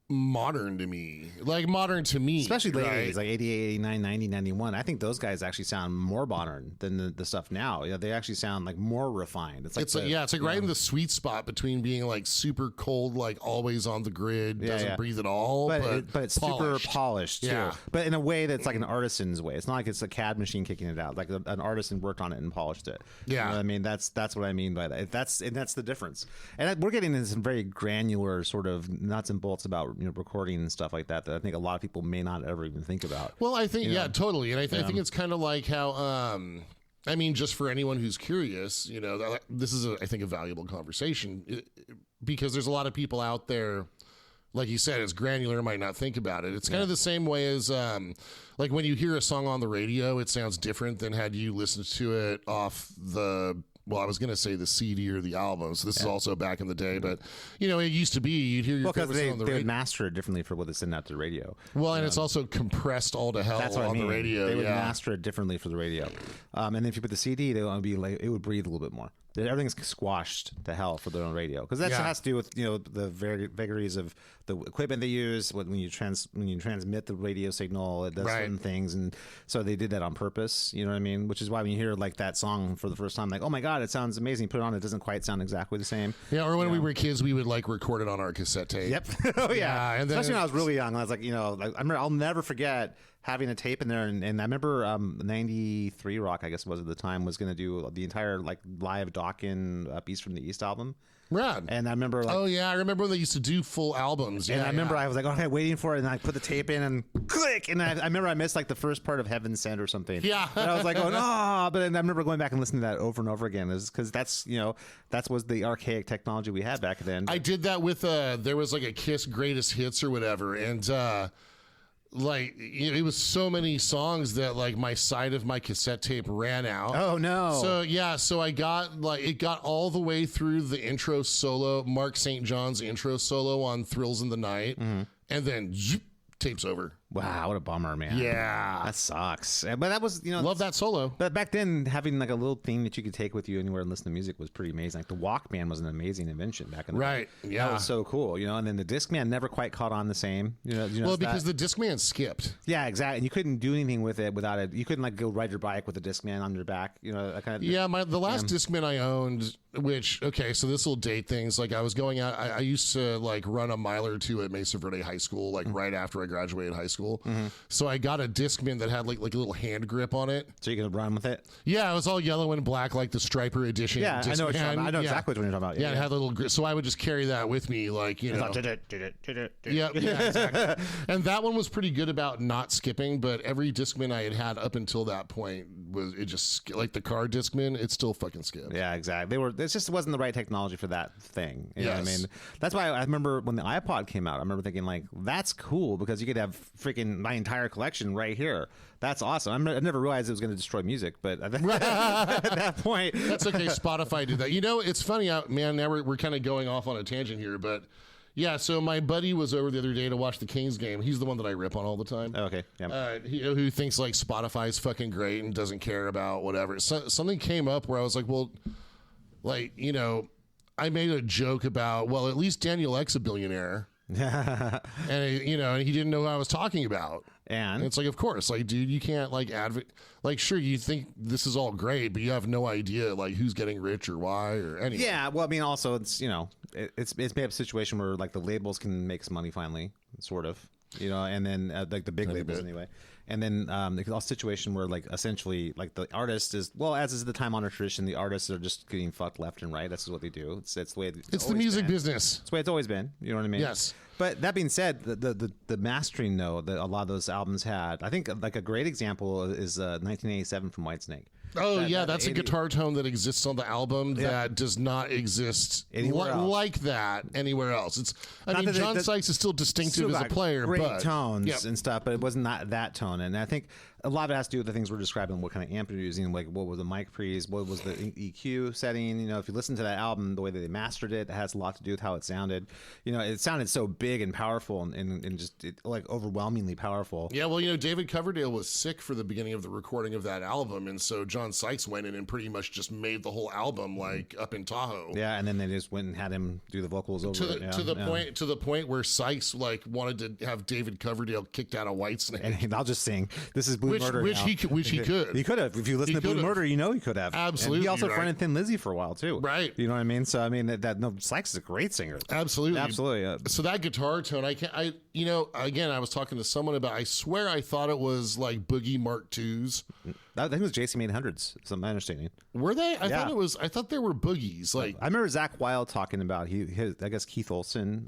modern to me, especially late 80s, like 88, 89, 90, 91. I think those guys actually sound more modern than the stuff now. They actually sound like more refined. It's like right in the sweet spot between being like super cold, like always on the grid, doesn't breathe at all, but it's polished. super polished too. But in a way that's like an artisan's way. It's not like it's a CAD machine kicking it out. Like an artisan worked on it and polished it. You know what I mean? That's what I mean by that. That's the difference. And we're getting into some very granular sort of nuts and bolts about recording and stuff like that I think a lot of people may not ever even think about. Well, I think totally, and I think it's kind of like how I mean, just for anyone who's curious, this is I think a valuable conversation because there's a lot of people out there, like you said, it's granular, might not think about it. It's kind of the same way as like when you hear a song on the radio, it sounds different than had you listened to it off the. Well, I was going to say the CD or the album. So this is also back in the day, but it used to be you'd hear your favorite song on the radio. They would master it differently for what they send out to the radio. Well, and it's also compressed all to hell on the radio. They would master it differently for the radio, and then if you put the CD, it would breathe a little bit more. Everything's squashed to hell for their own radio because that has to do with the vagaries of the equipment they use when you transmit the radio signal. It does certain things, and so they did that on purpose. You know what I mean? Which is why when you hear like that song for the first time, like, oh my god, it sounds amazing. Put it on, it doesn't quite sound exactly the same. Yeah, or when we were kids, we would like record it on our cassette tape. Yep. Oh yeah. And then especially when I was really young, I was like, I remember I'll never forget having a tape in there, and I remember 93 Rock, I guess it was at the time, was going to do the entire like live Dokken Beast from the East album. Rad. And I remember like, I remember when they used to do full albums. And I remember I was like, okay, waiting for it, and I put the tape in and click, and I remember I missed like the first part of Heaven Sent or something. Yeah. And I was like, oh no, but then I remember going back and listening to that over and over again, because that's was the archaic technology we had back then. I did that with there was like a Kiss Greatest Hits or whatever, and like it was so many songs that like my side of my cassette tape ran out. Oh no. So I got it got all the way through the intro solo, Mark St. John's intro solo on Thrills in the Night, and then zoop, tape's over. Wow, what a bummer, man. Yeah. That sucks. But that was, love that solo. But back then, having like a little thing that you could take with you anywhere and listen to music was pretty amazing. Like the Walkman was an amazing invention back in the day. Yeah. That was so cool, and then the Discman never quite caught on the same. Well, because the Discman skipped. Yeah, exactly. And you couldn't do anything with it without it. You couldn't like go ride your bike with a Discman on your back, that kind of thing. Yeah, the last Discman I owned, which, okay, so this will date things. Like I was going out, I used to like run a mile or two at Mesa Verde High School, like right after I graduated high school. So I got a Discman that had like a little hand grip on it. So you can run with it? Yeah, it was all yellow and black, like the Striper edition. Yeah, Discman. I know exactly what you're talking about. Yeah, it had a little grip. So I would just carry that with me, like, Yeah, exactly. And that one was pretty good about not skipping, but every Discman I had up until that point like the car Discman, it still fucking skipped. Yeah, exactly. It just wasn't the right technology for that thing. You know what I mean? That's why I remember when the iPod came out, I remember thinking like, that's cool because you could have freaking my entire collection right here. That's awesome. I never realized it was going to destroy music, but at that point, that's okay. Spotify did that. It's funny, man. Now we're kind of going off on a tangent here, but yeah. So my buddy was over the other day to watch the Kings game. He's the one that I rip on all the time. Oh, okay. Yeah. Who thinks like Spotify is fucking great and doesn't care about whatever. Something came up where I was like, well, like I made a joke about, well, at least Daniel Ek's a billionaire. And he didn't know what I was talking about. And it's like, of course, like, dude, you can't like advocate. Like, sure, you think this is all great, but you have no idea like who's getting rich or why or anything. Yeah, well, I mean, also it's it's made up a situation where like the labels can make some money finally, sort of, and then like the big labels anyway. And then there's a situation where like essentially like the artist is, well, as is the time honored tradition, the artists are just getting fucked left and right. That's just what they do. It's the way it's the music business. It's the way it's always been. You know what I mean? Yes. But that being said, the mastering though that a lot of those albums had, I think like a great example is 1987 from Whitesnake. Oh yeah, that's a guitar tone that exists on the album that does not exist like that anywhere else. It's I mean, John Sykes is still distinctive as a player, great but tones and stuff, but it wasn't that tone. And I think a lot of it has to do with the things we're describing, what kind of amp you're using, like what was the mic pre's, what was the EQ setting. You know, if you listen to that album, the way that they mastered it, it has a lot to do with how it sounded. You know, it sounded so big and powerful and just like overwhelmingly powerful. Yeah, well, you know, David Coverdale was sick for the beginning of the recording of that album, and so John Sykes went in and pretty much just made the whole album like up in Tahoe. Yeah, and then they just went and had him do the vocals over it. To the point where Sykes like wanted to have David Coverdale kicked out of Whitesnake. And I'll just sing. This is Blue Murder. Which he could. He could have. If you listen to Blue Murder, you know he could have. Absolutely. And he also fronted Thin Lizzy for a while too. Right. You know what I mean? So I mean no, Sykes is a great singer. Absolutely. So that guitar tone, you know, again, I was talking to someone about. I swear, I thought it was like Boogie Mark IIs. I think it was JCM 800s. Is my understanding. Were they? I thought it was. I thought they were boogies. Like I remember Zach Wilde talking about I guess Keith Olsen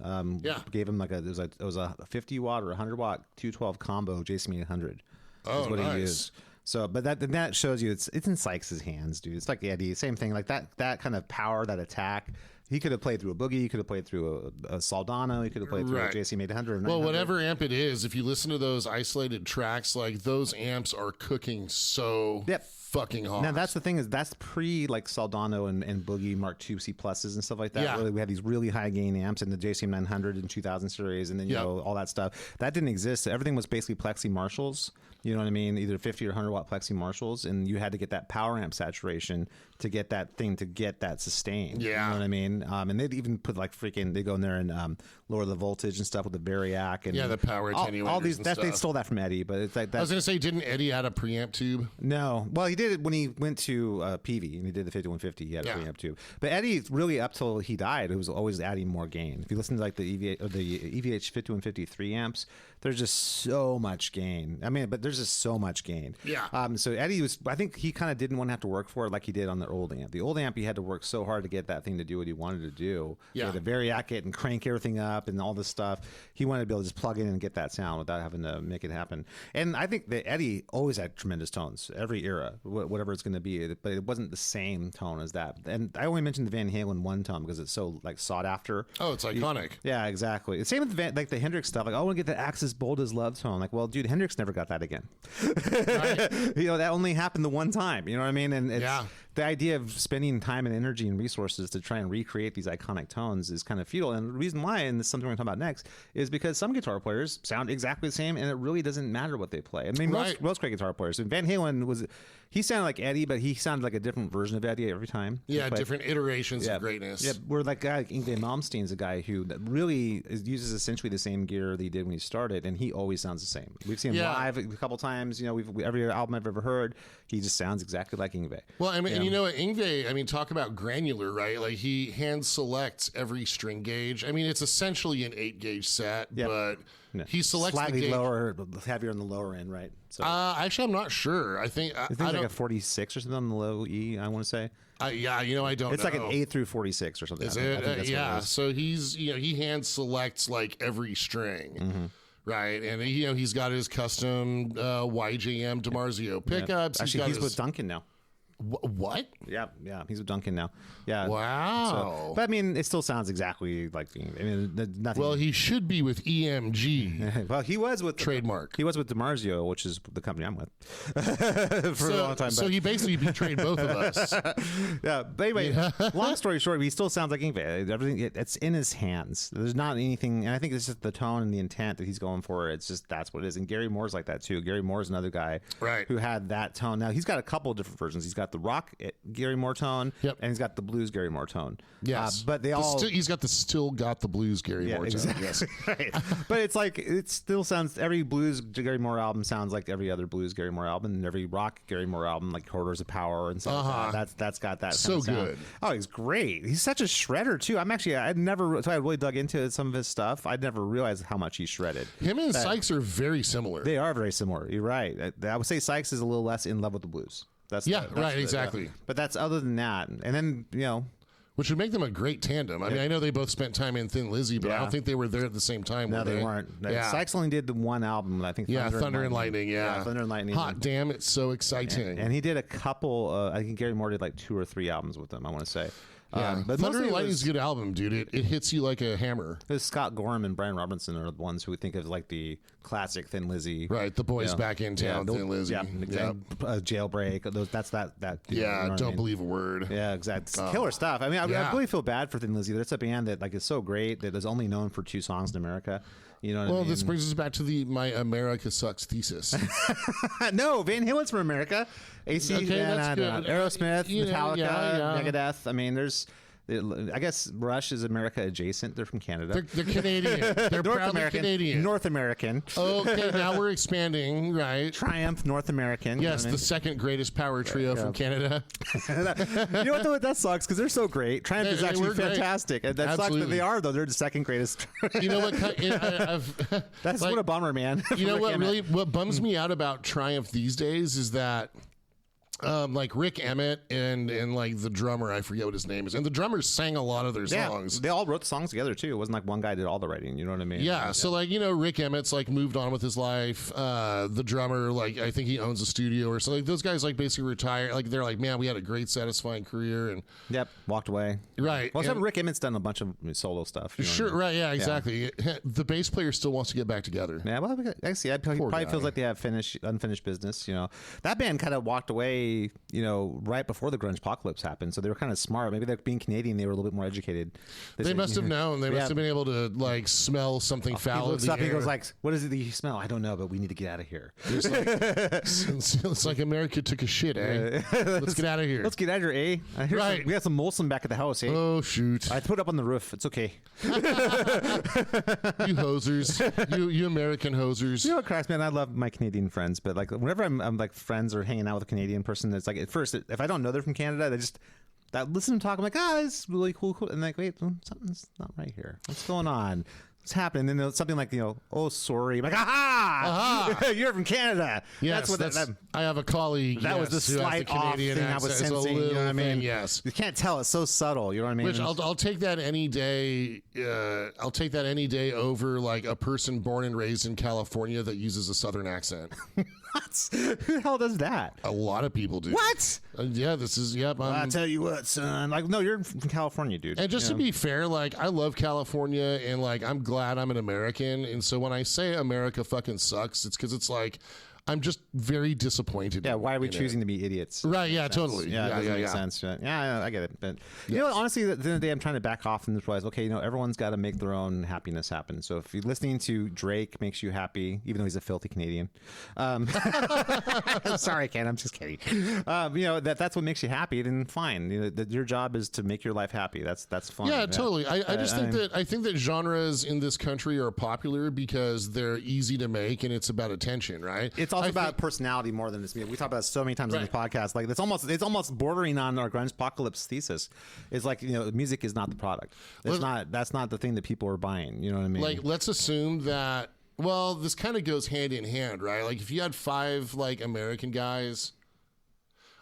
gave him like it was a 50 watt or 100 watt 212 combo JCM 800. Oh, what nice. He used. So, but that shows you it's in Sykes' hands, dude. It's like Eddie, same thing, like that kind of power, that attack. He could have played through a Boogie. He could have played through a Soldano. He could have played through a JCM 800. Well, whatever amp it is, if you listen to those isolated tracks, like those amps are cooking so fucking hard. Now that's the thing, is that's pre like Soldano and Boogie Mark II C pluses and stuff like that. Yeah. Where we had these really high gain amps in the JCM 900 and 2000 series, and then you know all that stuff that didn't exist. Everything was basically Plexi Marshalls. You know what I mean? Either 50 or 100 watt Plexi Marshalls, and you had to get that power amp saturation to get that thing to get that sustain. Yeah. You know what I mean? And they'd even put like they go in there and lower the voltage and stuff with the Variac and the power attenuators. All these and they stuff. stole that from Eddie, but it's like that. I was gonna say, didn't Eddie add a preamp tube? No. Well, he did it when he went to PV and he did the 5150. He had a preamp tube. But Eddie, really up till he died, it was always adding more gain. If you listen to like the EVH 5153 amps, there's just so much gain. I mean, but there's just so much gain. Yeah. So Eddie I think he kind of didn't want to have to work for it like he did on the old amp. The old amp, he had to work so hard to get that thing to do what he wanted to do. Yeah. To Variac it and crank everything up and all this stuff. He wanted to be able to just plug in and get that sound without having to make it happen. And I think that Eddie always had tremendous tones, every era, whatever it's going to be. But it wasn't the same tone as that. And I only mentioned the Van Halen one tone because it's so like sought after. Oh, it's iconic. Yeah, exactly. Same with the Hendrix stuff. Like, I want to get the Axis Bold as Love tone. Like, well, dude, Hendrix never got that again. Right. You know, that only happened the one time. You know what I mean? And it's, the idea of spending time and energy and resources to try and recreate these iconic tones is kind of futile. And the reason why, and this is something we're going to talk about next, is because some guitar players sound exactly the same, and it really doesn't matter what they play. I mean, most great guitar players. And Van Halen he sounded like Eddie, but he sounded like a different version of Eddie every time. Yeah, different iterations of greatness. Yeah, where that guy, Yngwie Malmsteen's a guy who really uses essentially the same gear that he did when he started, and he always sounds the same. We've seen him live a couple times. You know, every album I've ever heard, he just sounds exactly like Yngwie. Well, I mean, and you know, Yngwie, I mean, talk about granular, right? Like, he hand selects every string gauge. I mean, it's essentially an 8-gauge set, but he selects slightly the gauge. lower, heavier on the lower end, right? So actually, I'm not sure. I think it's like a 46 or something on the low E, I want to say. Yeah, you know, I don't know. It's like an 8 through 46 or something. Is it? Yeah. So he's, you know, he hand selects like every string. Mm-hmm. Right, and you know, he's got his custom YJM DiMarzio pickups. Actually, he's with Duncan now. What? Yeah, he's with Duncan now. Yeah. Wow. So, but I mean, it still sounds exactly like. I mean, nothing. Well, he should be with EMG. Well, he was with trademark. He was with DiMarzio, which is the company I'm with for a long time. So he basically betrayed both of us. Yeah. But anyway, long story short, he still sounds like Yngwie. Everything it's in his hands. There's not anything, and I think it's just the tone and the intent that he's going for. It's just that's what it is. And Gary Moore's like that too. Gary Moore's another guy, who had that tone. Now he's got a couple of different versions. He's got the rock Gary Moore tone, and he's got the blues Gary Moore tone. Yes, but they all he's got the blues Gary Moore tone. Yes, right. But it's like it still sounds. Every blues Gary Moore album sounds like every other blues Gary Moore album, and every rock Gary Moore album, like Quarters of Power and stuff. Like that's got that. So kind of good. Oh, he's great. He's such a shredder too. I'd never. So I really dug into some of his stuff. I'd never realized how much he shredded. Him and Sykes are very similar. They are very similar. You're right. I would say Sykes is a little less in love with the blues. That's exactly. But that's other than that. And then, you know, which would make them a great tandem. I mean, I know they both spent time in Thin Lizzy, but I don't think they were there at the same time. No, they weren't. Yeah. Sykes only did the one album, I think. Thunder and Lightning. Yeah, Thunder and Lightning. Hot damn, it's so exciting. And he did a couple. I think Gary Moore did like 2 or 3 albums with them, I want to say. Yeah, but Thunder and mostly Lightning's a good album, dude. It hits you like a hammer. it was Scott Gorham and Brian Robinson are the ones who would think of like the classic Thin Lizzy. Right, the boys back in town, Thin Lizzy. Yeah, exactly. Jailbreak. That's that. Yeah, you know don't believe a word. Yeah, exactly. It's killer stuff. I mean, I really feel bad for Thin Lizzy. That's a band that like is so great that is only known for 2 songs in America. You know what I mean? This brings us back to my America sucks thesis. No, Van Halen's from America. AC and Aerosmith, Metallica, Megadeth. I mean, there's. I guess Rush is America adjacent. They're from Canada. They're Canadian. They're North proudly American. Canadian. North American. Okay, now we're expanding, right? Triumph, North American. Yes, the second greatest power trio from Canada. You know what, though? That sucks because they're so great. Triumph is actually fantastic. And that sucks that they are, though. They're the second greatest. You know what? That's what a bummer, man. You know what bums me out about Triumph these days is that like Rick Emmett and like the drummer, I forget what his name is, and the drummers sang a lot of their songs. They all wrote the songs together too. It wasn't like one guy did all the writing. You know what I mean? Yeah. So like, you know, Rick Emmett's like moved on with his life. The drummer, like I think he owns a studio or something. Like, those guys like basically retired. Like they're like, man, we had a great, satisfying career, and walked away. Right. Well, except Rick Emmett's done a bunch of solo stuff. You know sure. Right. Yeah. Exactly. The bass player still wants to get back together. Yeah. Well, I see. He probably feels like they have unfinished business. You know, that band kind of walked away. You know, right before the grunge apocalypse happened, so they were kind of smart. Maybe they're being Canadian, they were a little bit more educated. They must have known. They must have been able to like smell something foul. He looks up, he goes like, "What is it that you smell?" "I don't know, but we need to get out of here." It's like America took a shit, eh? Let's get out of here. Let's get out of here, eh? Right. We got some Molson back at the house, eh? Oh shoot! I put it up on the roof. It's okay. You hosers, you American hosers. You know what cracks, man? I love my Canadian friends, but like whenever I'm like friends or hanging out with a Canadian person, it's like at first if I don't know they're from Canada, they just listen to them talk. I'm like, it's really cool, and like, wait, something's not right here. What's going on? What's happening? And then something like, oh, sorry. I'm like, aha! You're from Canada. Yes, I have a colleague. That was the slight off thing I was sensing. You know what I mean? Yes, you can't tell. It's so subtle. You know what I mean? Which I'll take that any day. I'll take that any day over like a person born and raised in California that uses a Southern accent. What? Who the hell does that? A lot of people do. What? Yeah, this is, yep. I tell you what, son. Like, no, you're from California, dude. And just to be fair, like, I love California, and like, I'm glad I'm an American. And so when I say America fucking sucks, it's because it's like, I'm just very disappointed. Yeah, why are we choosing to be idiots? Right, yeah, totally. Yeah, it doesn't make sense. Yeah, I get it. But you know, honestly, at the end of the day, I'm trying to back off and realize, okay, you know, everyone's got to make their own happiness happen. So if you're listening to Drake makes you happy, even though he's a filthy Canadian, sorry, Ken, I'm just kidding. You know, that's what makes you happy, then fine. You know, your job is to make your life happy. That's fine. Yeah, totally. I just think that genres in this country are popular because they're easy to make, and it's about attention, right? It's also about personality more than it's music. We talk about it so many times on this podcast. Like it's almost bordering on our grunge apocalypse thesis. It's like, you know, music is not the product. That's not the thing that people are buying. You know what I mean? Like, let's assume that. Well, this kind of goes hand in hand, right? Like if you had 5 like American guys.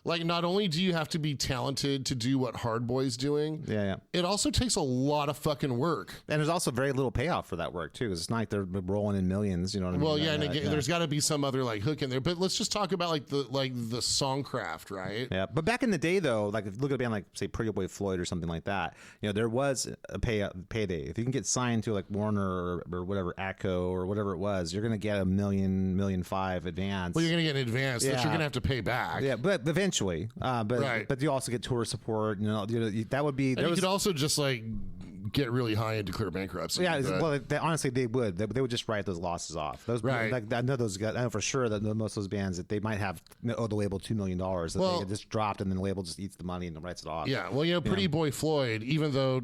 Like, not only do you have to be talented to do what Hard Boy's doing, it also takes a lot of fucking work. And there's also very little payoff for that work, too, because it's not like they're rolling in millions, you know what I mean? Well, yeah, and again, there's got to be some other, like, hook in there. But let's just talk about, like the songcraft, right? Yeah, but back in the day, though, like, look at a band like, say, Pretty Boy Floyd or something like that, you know, there was a payday. If you can get signed to, like, Warner or whatever, Atco or whatever it was, you're going to get $1 million, $1.5 million advance. Well, you're going to get an advance that you're going to have to pay back. Yeah, but eventually. But you also get tour support. You know that would be. And you could also just like get really high and declare bankruptcy. Yeah, well, honestly, they would. They would just write those losses off. Those, like, I know those guys. I know for sure that most of those bands that they might have the label $2 million that they just dropped, and then the label just eats the money and writes it off. Yeah, well, you know, Pretty Boy Floyd. Even though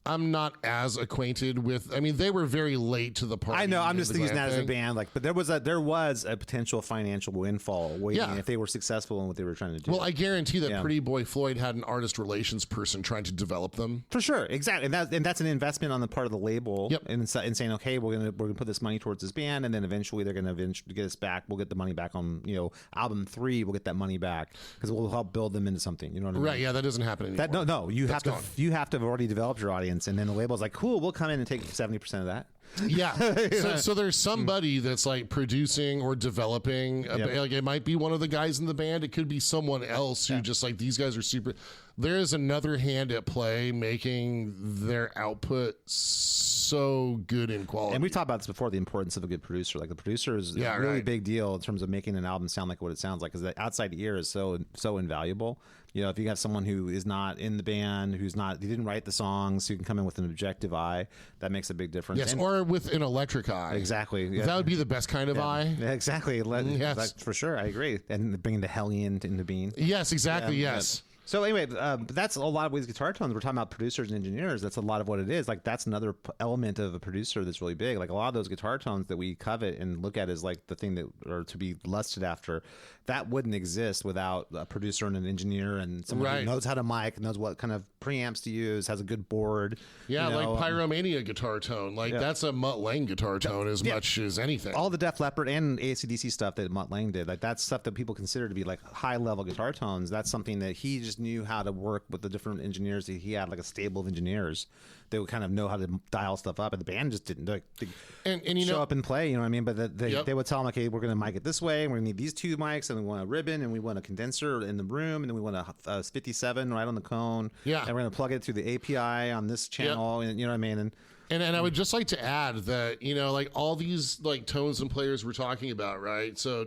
I'm not as acquainted with. I mean, they were very late to the party. I know. I'm just using that as a band. Like, but there was a potential financial windfall waiting if they were successful in what they were trying to do. Well, I guarantee that Pretty Boy Floyd had an artist relations person trying to develop them. For sure, exactly. And that's an investment on the part of the label. Yep. And saying, okay, we're gonna put this money towards this band, and then eventually they're gonna get us back. We'll get the money back on album 3. We'll get that money back because we'll help build them into something. You know what I mean? Right? Yeah, that doesn't happen anymore. No. You have to have already developed your audience, and then the label's like, cool, we'll come in and take 70% of that. Yeah. So there's somebody that's like producing or developing. Like it might be one of the guys in the band. It could be someone else who just like these guys are super. There is another hand at play making their output so good in quality. And we've talked about this before, the importance of a good producer. Like the producer is a really big deal in terms of making an album sound like what it sounds like, because the outside ear is so invaluable. If you have someone who is not in the band, he didn't write the songs, who can come in with an objective eye, that makes a big difference. Yes, or with an electric eye. Exactly. Yeah. That would be the best kind of eye. Yeah, exactly. Yes. For sure. I agree. And bringing the Hellion into being. Yes, exactly. Yes. So anyway, that's a lot of ways guitar tones. We're talking about producers and engineers. That's a lot of what it is. Like that's another element of a producer that's really big. Like a lot of those guitar tones that we covet and look at as like the thing that are to be lusted after, that wouldn't exist without a producer and an engineer and someone who knows how to mic, knows what kind of preamps to use, has a good board. Yeah, like Pyromania guitar tone. Like that's a Mutt Lange guitar tone as much as anything. All the Def Leppard and AC/DC stuff that Mutt Lange did, like that's stuff that people consider to be like high level guitar tones. That's something that he just knew how to work with the different engineers. He had like a stable of engineers that would kind of know how to dial stuff up, and the band just didn't and show up and play. You know what I mean? But they would tell him, okay, we're going to mic it this way, and we're going to need these 2 mics, and we want a ribbon, and we want a condenser in the room, and then we want a 57 right on the cone. Yeah, and we're going to plug it through the API on this channel. And you know what I mean? And I would just like to add that like all these like tones and players we're talking about, right? So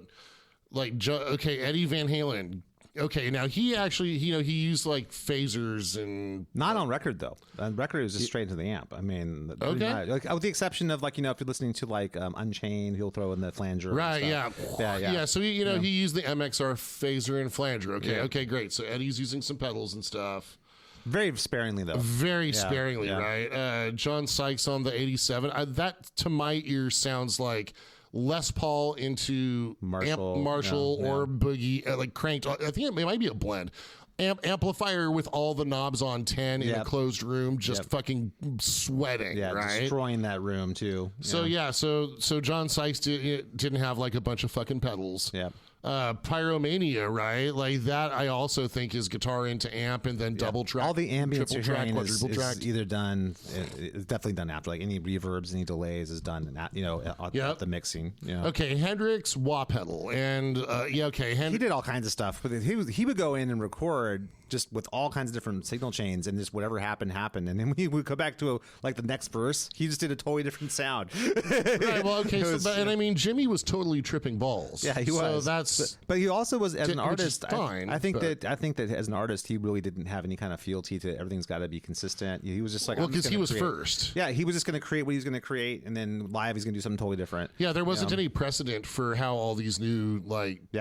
like Eddie Van Halen. Okay, now he actually, he used like phasers and not on record though. On record, it was just straight into the amp. I mean, okay, with the exception of like if you're listening to like Unchained, he'll throw in the flanger. Right? Yeah. So he used the MXR phaser and flanger. Okay, great. So Eddie's using some pedals and stuff. Very sparingly though. Very sparingly, right? John Sykes on the 87. That to my ear sounds like Les Paul into Marshall or Boogie, like cranked. I think it might be a blend. Amplifier with all the knobs on 10 in a closed room, just fucking sweating, right? Destroying that room too. So John Sykes didn't have like a bunch of fucking pedals. Yeah. Pyromania, right? Like that, I also think is guitar into amp and then double track. All the ambience you're hearing is either done. It's definitely done after. Like any reverbs, any delays is done. At the mixing. Okay, Hendrix wah pedal, and he did all kinds of stuff. But he would go in and record just with all kinds of different signal chains, and just whatever happened. And then we would go back to like the next verse. He just did a totally different sound. Right. Well, okay. And I mean, Jimmy was totally tripping balls. Yeah, he was. So that's. But he also was as an artist. Fine, I think that as an artist, he really didn't have any kind of fealty to everything's got to be consistent. He was just like, because he was first. Yeah, he was just going to create what he was going to create, and then live he's going to do something totally different. Yeah, there wasn't any precedent for how all these new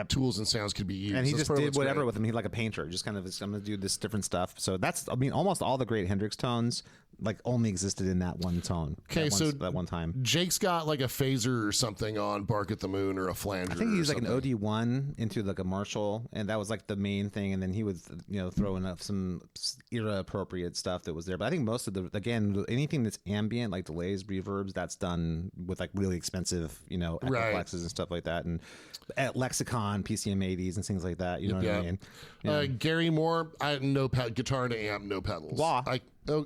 tools and sounds could be used. And he just did whatever with them. He's like a painter, just kind of I'm going to do this different stuff. So that's, I mean, almost all the great Hendrix tones like only existed in that one tone. Okay, that one time. Jake's got like a phaser or something on Bark at the Moon or a flanger. I think he used like an OD1 into like a Marshall, and that was like the main thing. And then he would throw in some era appropriate stuff that was there. But I think most of anything that's ambient, like delays, reverbs, that's done with like really expensive Echoplexes and stuff like that, and at Lexicon PCM 80s and things like that. You know what I mean? Gary Moore, guitar to amp, no pedals. Wah.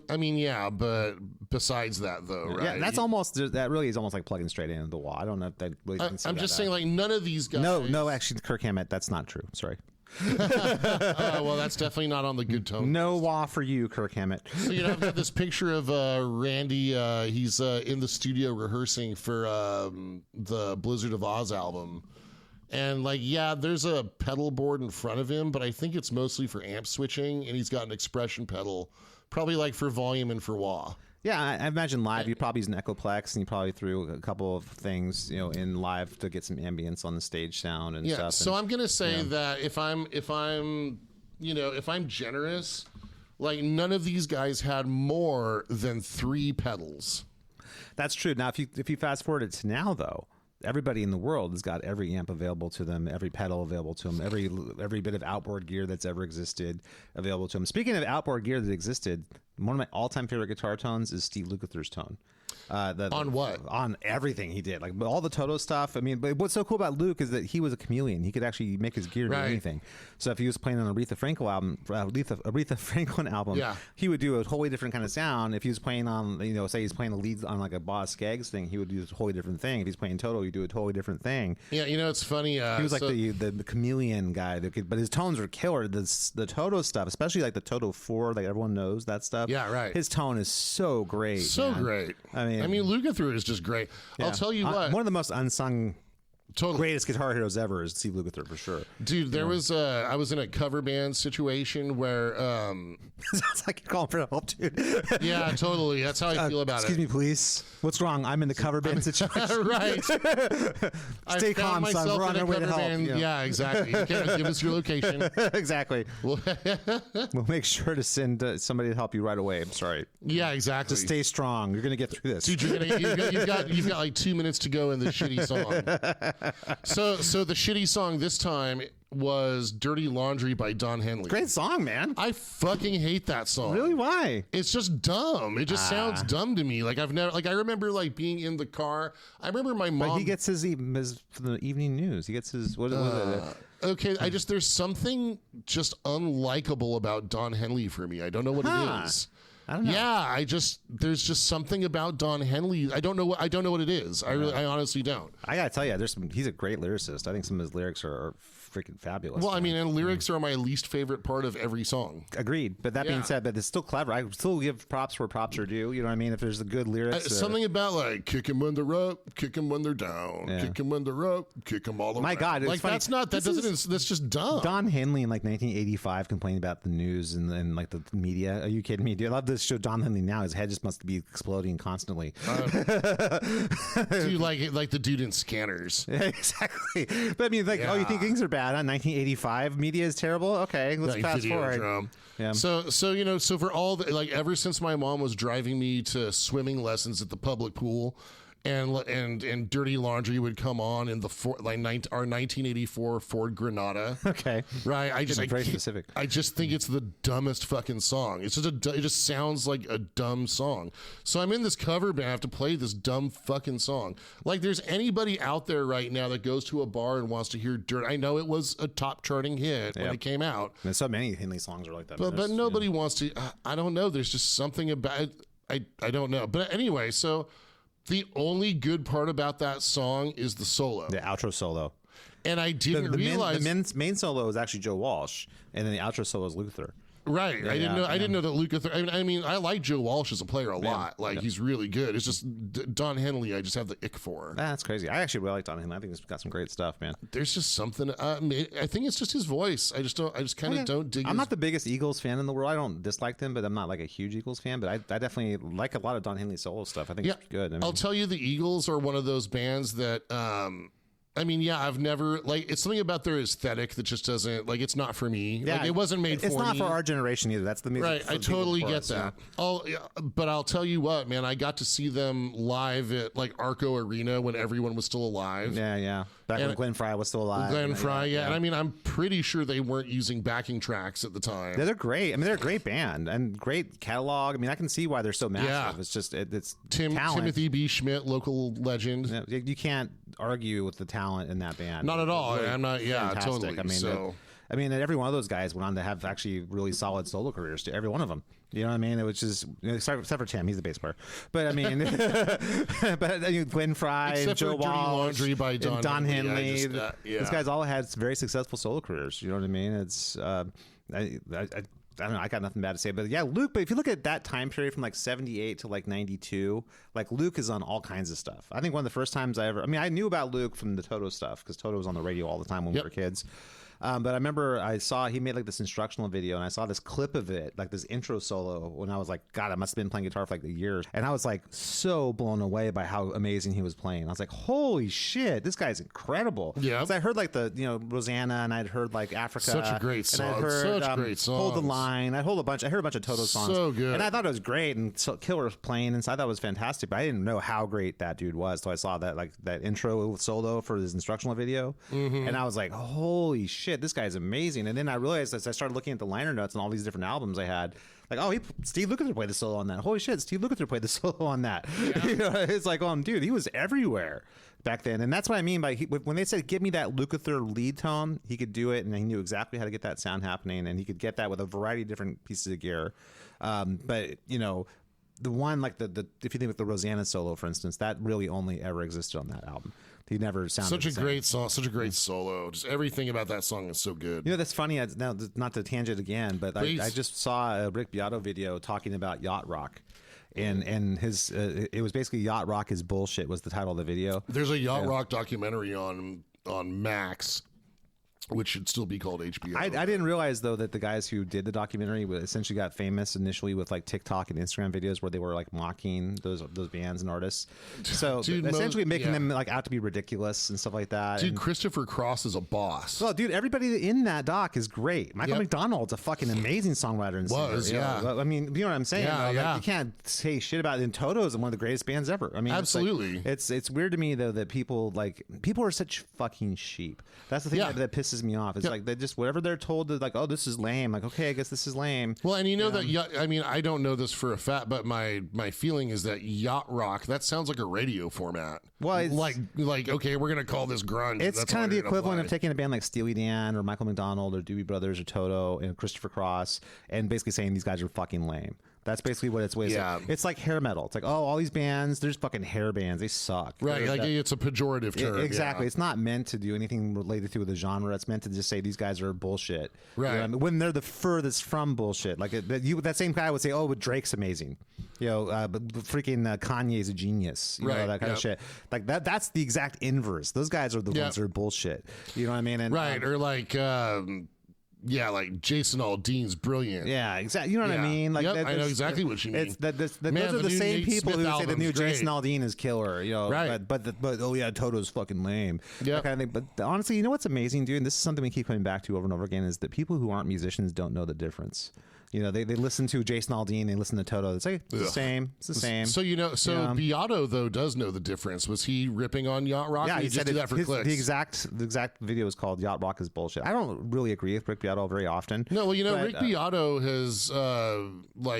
I mean, yeah, but besides that, though, right? Yeah, that really is almost like plugging straight into the wall. I don't know if that really. I'm just saying, like none of these guys. No, actually, Kirk Hammett, that's not true. Sorry. Well, that's definitely not on the good tone. No wah for you, Kirk Hammett. So I've got this picture of Randy. He's in the studio rehearsing for the Blizzard of Oz album. And there's a pedal board in front of him, but I think it's mostly for amp switching, and he's got an expression pedal, probably like for volume and for wah. Yeah, I imagine live you probably use an Echoplex, and you probably threw a couple of things, in live to get some ambience on the stage sound and stuff. So I'm gonna say that if I'm generous, like none of these guys had more than 3 pedals. That's true. Now, if you fast forward it to now, though. everybody in the world has got every amp available to them, every pedal available to them, every bit of outboard gear that's ever existed available to them. Speaking of outboard gear that existed, one of my all-time favorite guitar tones is Steve Lukather's tone. On what? On everything he did, like all the Toto stuff. I mean, but what's so cool about Luke is that he was a chameleon. He could actually make his gear do anything. So if he was playing on an Aretha Franklin album, he would do a totally different kind of sound. If he was playing on, say he's playing a lead on like a Boz Skaggs thing, he would do a totally different thing. If he's playing Toto, he'd do a totally different thing. Yeah, it's funny. He was like the chameleon guy that could, but his tones were killer. The Toto stuff, especially like the Toto 4, like everyone knows that stuff. Yeah, right. His tone is so great. So great. I mean, Lukather is just great. Yeah. I'll tell you what. One of the most unsung, greatest guitar heroes ever is Steve Lukather for sure. Dude, there was I was in a cover band situation where sounds like you're calling for help, dude. Yeah, totally. That's how I feel about excuse me, please. What's wrong? I'm in the cover band situation. Right. Stay calm, son. We're on our way to help. Yeah, exactly. You can't give us your location. Exactly. We'll make sure to send somebody to help you right away. I'm sorry. Yeah, exactly. Just stay strong. You're gonna get through this. Dude, you've got like 2 minutes to go in the shitty song. So the shitty song this time was "Dirty Laundry" by Don Henley. Great song, man. I fucking hate that song. Really? Why? It's just dumb. It just sounds dumb to me. Like I remember like being in the car. I remember my mom. But he gets his from the evening news. He gets his what is it? Okay, there's something just unlikable about Don Henley for me. I don't know what it is. I don't know. Yeah, there's just something about Don Henley. I don't know what it is. I honestly don't. I gotta tell you, he's a great lyricist. I think some of his lyrics are freaking fabulous. Well, I mean, and lyrics are my least favorite part of every song. Agreed. But that being said, but it's still clever. I still give props where props are due. You know what I mean? If there's a good lyrics. Something about like kick 'em when they're up, kick 'em when they're down, kick 'em when they're up, kick 'em all around. My God, like funny. That's just dumb. Don Henley in like 1985 complained about the news and like the media. Are you kidding me? Dude, I love this show. Don Henley now, his head just must be exploding constantly. Dude, like the dude in Scanners. Exactly. But I mean, like, oh, you think things are bad on 1985? Media is terrible. Okay, let's fast forward. Yeah. So for all the, like, ever since my mom was driving me to swimming lessons at the public pool, and Dirty Laundry would come on in our 1984 Ford Granada. Okay, right. Very specific. I just think it's the dumbest fucking song. It just sounds like a dumb song. So I'm in this cover band. I have to play this dumb fucking song. Like, there's anybody out there right now that goes to a bar and wants to hear Dirt. I know it was a top charting hit when it came out. And so many Henley songs are like that. But nobody wants to. I don't know. There's just something about it. I don't know. But anyway, so. The only good part about that song is the solo. The outro solo. And I didn't realize... The main solo is actually Joe Walsh, and then the outro solo is Luther. Right. I didn't know that Lukather... I mean, I like Joe Walsh as a player a lot. Like, he's really good. It's just Don Henley, I just have the ick for. That's crazy. I actually really like Don Henley. I think he's got some great stuff, man. There's just something... I think it's just his voice. I just kind of don't dig I'm not the biggest Eagles fan in the world. I don't dislike them, but I'm not like a huge Eagles fan. But I definitely like a lot of Don Henley solo stuff. I think it's good. I mean, I'll tell you, the Eagles are one of those bands that... I mean, yeah, I've never, like, it's something about their aesthetic that just doesn't, like, it's not for me. Yeah, like, it wasn't made for me. It's not for our generation either. That's the music. Right, I totally get that. But I'll tell you what, man, I got to see them live at, like, Arco Arena when everyone was still alive. Yeah. Back when Glenn Frey was still alive. Glenn Frey, yeah. And I mean, I'm pretty sure they weren't using backing tracks at the time. Yeah, they're great. I mean, they're a great band and great catalog. I mean, I can see why they're so massive. Yeah. It's just, it's talent. Timothy B. Schmidt, local legend. Yeah, you can't argue with the talent in that band. Not at all. Really, I'm not, totally. I mean, every one of those guys went on to have actually really solid solo careers. Every one of them. You know what I mean? It was just, except for Tim, he's the bass player. But I mean, Glenn Frey, and Joe Walsh, and Don Henley. These guys all had very successful solo careers. You know what I mean? It's I don't know. I got nothing bad to say, but yeah, Luke. But if you look at that time period from like 78 to like 92, like Luke is on all kinds of stuff. I think one of the first times I knew about Luke from the Toto stuff because Toto was on the radio all the time when we were kids. But I remember I saw he made like this instructional video, and I saw this clip of it, like this intro solo, when I was like, God, I must have been playing guitar for like a year. And I was like so blown away by how amazing he was playing. I was like, holy shit, this guy's incredible. Yeah. 'Cause I heard like the, Rosanna, and I'd heard like Africa. Such a great and I'd song. heard, Such great songs. Hold the Line. I heard a bunch of Toto songs. So good. And I thought it was great, and so Killer was playing, and so I thought it was fantastic. But I didn't know how great that dude was. So I saw that like that intro solo for his instructional video, and I was like, holy shit, this guy's amazing. And then I realized as I started looking at the liner notes and all these different albums I had, like, oh, Steve Lukather played the solo on that. Holy shit, Steve Lukather played the solo on that. Yeah. It's like, dude, he was everywhere back then. And that's what I mean by when they said, give me that Lukather lead tone, he could do it, and he knew exactly how to get that sound happening, and he could get that with a variety of different pieces of gear. But, the one, like the if you think of the Rosanna solo, for instance, that really only ever existed on that album. He never sounded Such a the same. great song, such a great solo. Just everything about that song is so good. That's funny. Now, not to tangent again, but I just saw a Rick Beato video talking about yacht rock, and his it was basically yacht rock is bullshit was the title of the video. There's a yacht rock documentary on Max, which should still be called HBO. I didn't realize though that the guys who did the documentary essentially got famous initially with like TikTok and Instagram videos where they were like mocking those bands and artists. So Dude, essentially making them like out to be ridiculous and stuff like that. Dude, and, Christopher Cross is a boss. well, dude, everybody in that doc is great. Michael McDonald's a fucking amazing songwriter and singer. Yeah. I mean, you know what I'm saying? Yeah, though? yeah. Like, you can't say shit about it. And Toto is one of the greatest bands ever. I mean, Absolutely. It's weird to me though that people are such fucking sheep. That's the thing that pisses me off. It's like they just whatever they're told to like, oh, this is lame. Like, okay, I guess this is lame. Well, and that I mean, I don't know this for a fact, but my feeling is that yacht rock, that sounds like a radio format. Well, it's, like okay, we're gonna call this grunge. It's That's kind all of the you're gonna equivalent play. of taking a band like Steely Dan or Michael McDonald or Doobie Brothers or Toto and Christopher Cross and basically saying these guys are fucking lame. That's basically what it's. Yeah. It's like hair metal. It's like, oh, all these bands, there's fucking hair bands. They suck. Right, like it's a pejorative term. Exactly. Yeah. It's not meant to do anything related to the genre. It's meant to just say these guys are bullshit. Right. You know what I mean? When they're the furthest from bullshit. Like that same guy would say, oh, but Drake's amazing. But freaking Kanye's a genius. You know, that kind of shit. Like that's the exact inverse. Those guys are the ones that are bullshit. You know what I mean? And, right. Or like, like Jason Aldean's brilliant. yeah, exactly. You know what I mean? Like, I know exactly what you mean. It's those are Man, the new same Nate people Smith who say the new album's great. Jason Aldean is killer. Right. But oh yeah, Toto's fucking lame. Yeah. That kind of thing. But honestly, you know what's amazing, dude? And this is something we keep coming back to over and over again: is that people who aren't musicians don't know the difference. They listen to Jason Aldean, they listen to Toto. It's like it's the same. It's the same. So Beato though does know the difference. Was he ripping on yacht rock? Yeah, he he just said did that for clicks. The exact video is called "Yacht Rock is Bullshit." I don't really agree with Rick Beato very often. No, well, but, Rick Beato has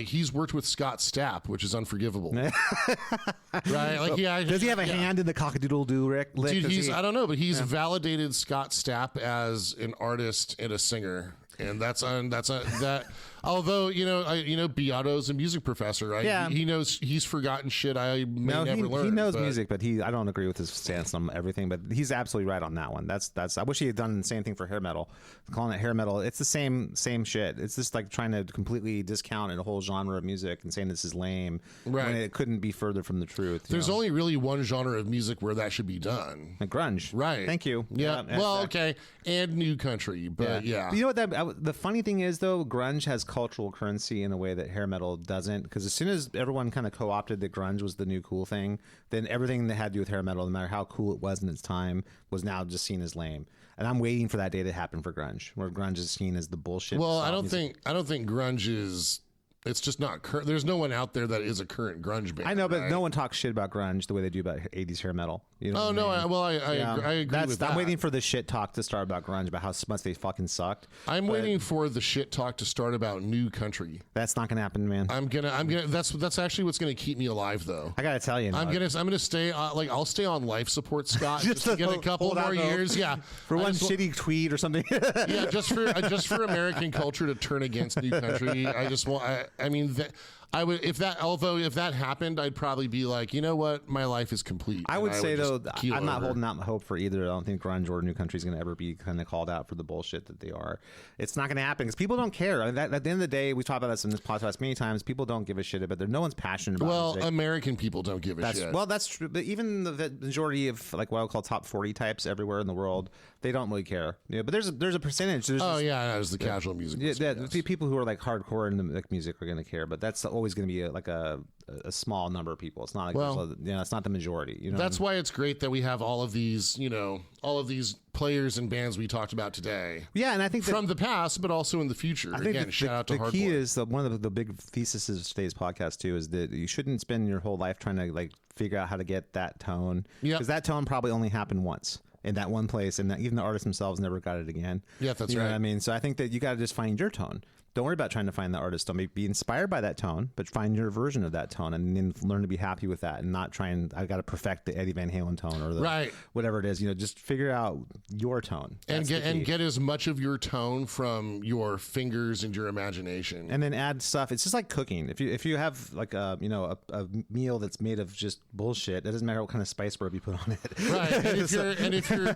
he's worked with Scott Stapp, which is unforgivable, right? Like, yeah, does he have a hand in the cockadoodle-doo, Rick? Dude, I don't know, but he's validated Scott Stapp as an artist and a singer, and that's that. Although Beato's a music professor, right? Yeah. He knows he's forgotten shit I may never learn. He knows music, but I don't agree with his stance on everything. But he's absolutely right on that one. That's. I wish he had done the same thing for hair metal, calling it hair metal. It's the same shit. It's just like trying to completely discount a whole genre of music and saying this is lame, right? When it couldn't be further from the truth. There's only really one genre of music where that should be done. Like grunge, right? Thank you. Yeah. Well, okay, and new country, but yeah. But you know what? The funny thing is, though, grunge has cultural currency in a way that hair metal doesn't. Because as soon as everyone kind of co-opted that grunge was the new cool thing, then everything that had to do with hair metal, no matter how cool it was in its time, was now just seen as lame. And I'm waiting for that day to happen for grunge, where grunge is seen as the bullshit. Well, I don't think grunge is. It's just not current. There's no one out there that is a current grunge band. I know, but right? no one talks shit about grunge the way they do about 80s hair metal. You know I agree with that. I'm waiting for the shit talk to start about grunge, about how much they fucking sucked. I'm waiting for the shit talk to start about new country. That's not gonna happen, man. I'm gonna. That's actually what's gonna keep me alive, though. I gotta tell you, I'm gonna stay. I'll stay on life support, Scott, just to get a couple more years. Yeah, for one shitty tweet or something. Yeah, just for American culture to turn against new country. I just want. I mean that. I would, if that happened, I'd probably be like, you know what, my life is complete. I would say though, just keel I'm not over. holding out hope for either. I don't think grunge or New Country is going to ever be kind of called out for the bullshit that they are. It's not going to happen because people don't care. I mean, at the end of the day, we talked about this in this podcast many times. People don't give a shit about it. No one's passionate about Well, music. American people don't give a shit. Well, that's true. But even the majority of like what I would call top 40 types everywhere in the world, they don't really care. Yeah, but there's a percentage. There's Yeah, as the casual music. the people who are like hardcore in the like music are going to care, but that's always going to be a small number of people. It's not like it's not the majority. You know, That's why it's great that we have all of these, all of these players and bands we talked about today. Yeah, and I think from the past, but also in the future. Again, shout out to the key is one of the big theses of today's podcast too is that you shouldn't spend your whole life trying to like figure out how to get that tone, because that tone probably only happened once in that one place, and that even the artists themselves never got it again. Yeah, that's you know right. what I mean, so I think that you got to just find your tone. Don't worry about trying to find the artist. Don't be inspired by that tone, but find your version of that tone, and then learn to be happy with that, and not try and I got to perfect the Eddie Van Halen tone or the whatever it is. Just figure out your tone and get as much of your tone from your fingers and your imagination, and then add stuff. It's just like cooking. If you have like a meal that's made of just bullshit, it doesn't matter what kind of spice rub you put on it. Right. And if you're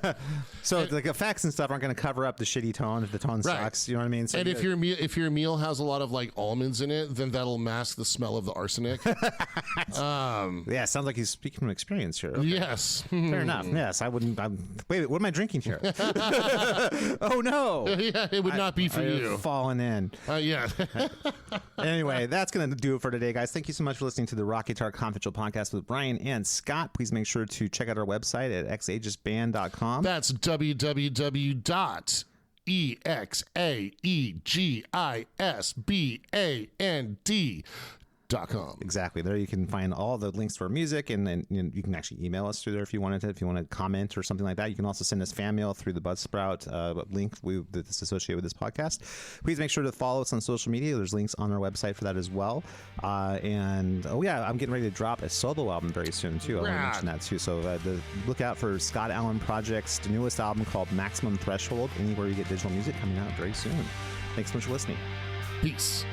so like effects and stuff aren't going to cover up the shitty tone if the tone sucks. You know what I mean? So and if your meal has a lot of like almonds in it, then that'll mask the smell of the arsenic. Yeah, sounds like he's speaking from experience here. Okay. Yes. Fair enough. Yes, I wouldn't. Wait, what am I drinking here? Oh no! Yeah, it would not be for you. Fallen in. Yeah. Anyway, that's going to do it for today, guys. Thank you so much for listening to the Rock Guitar Confidential podcast with Brian and Scott. Please make sure to check out our website at xaegisband.com. That's www.exaegisband.com. Exactly. There you can find all the links to our music, and you can actually email us through there if you wanted to. If you want to comment or something like that, you can also send us fan mail through the Buzzsprout link that's associated with this podcast. Please make sure to follow us on social media. There's links on our website for that as well. I'm getting ready to drop a solo album very soon too. I want to mention that too. So look out for Scott Allen Project's newest album called Maximum Threshold, anywhere you get digital music, coming out very soon. Thanks so much for listening. Peace.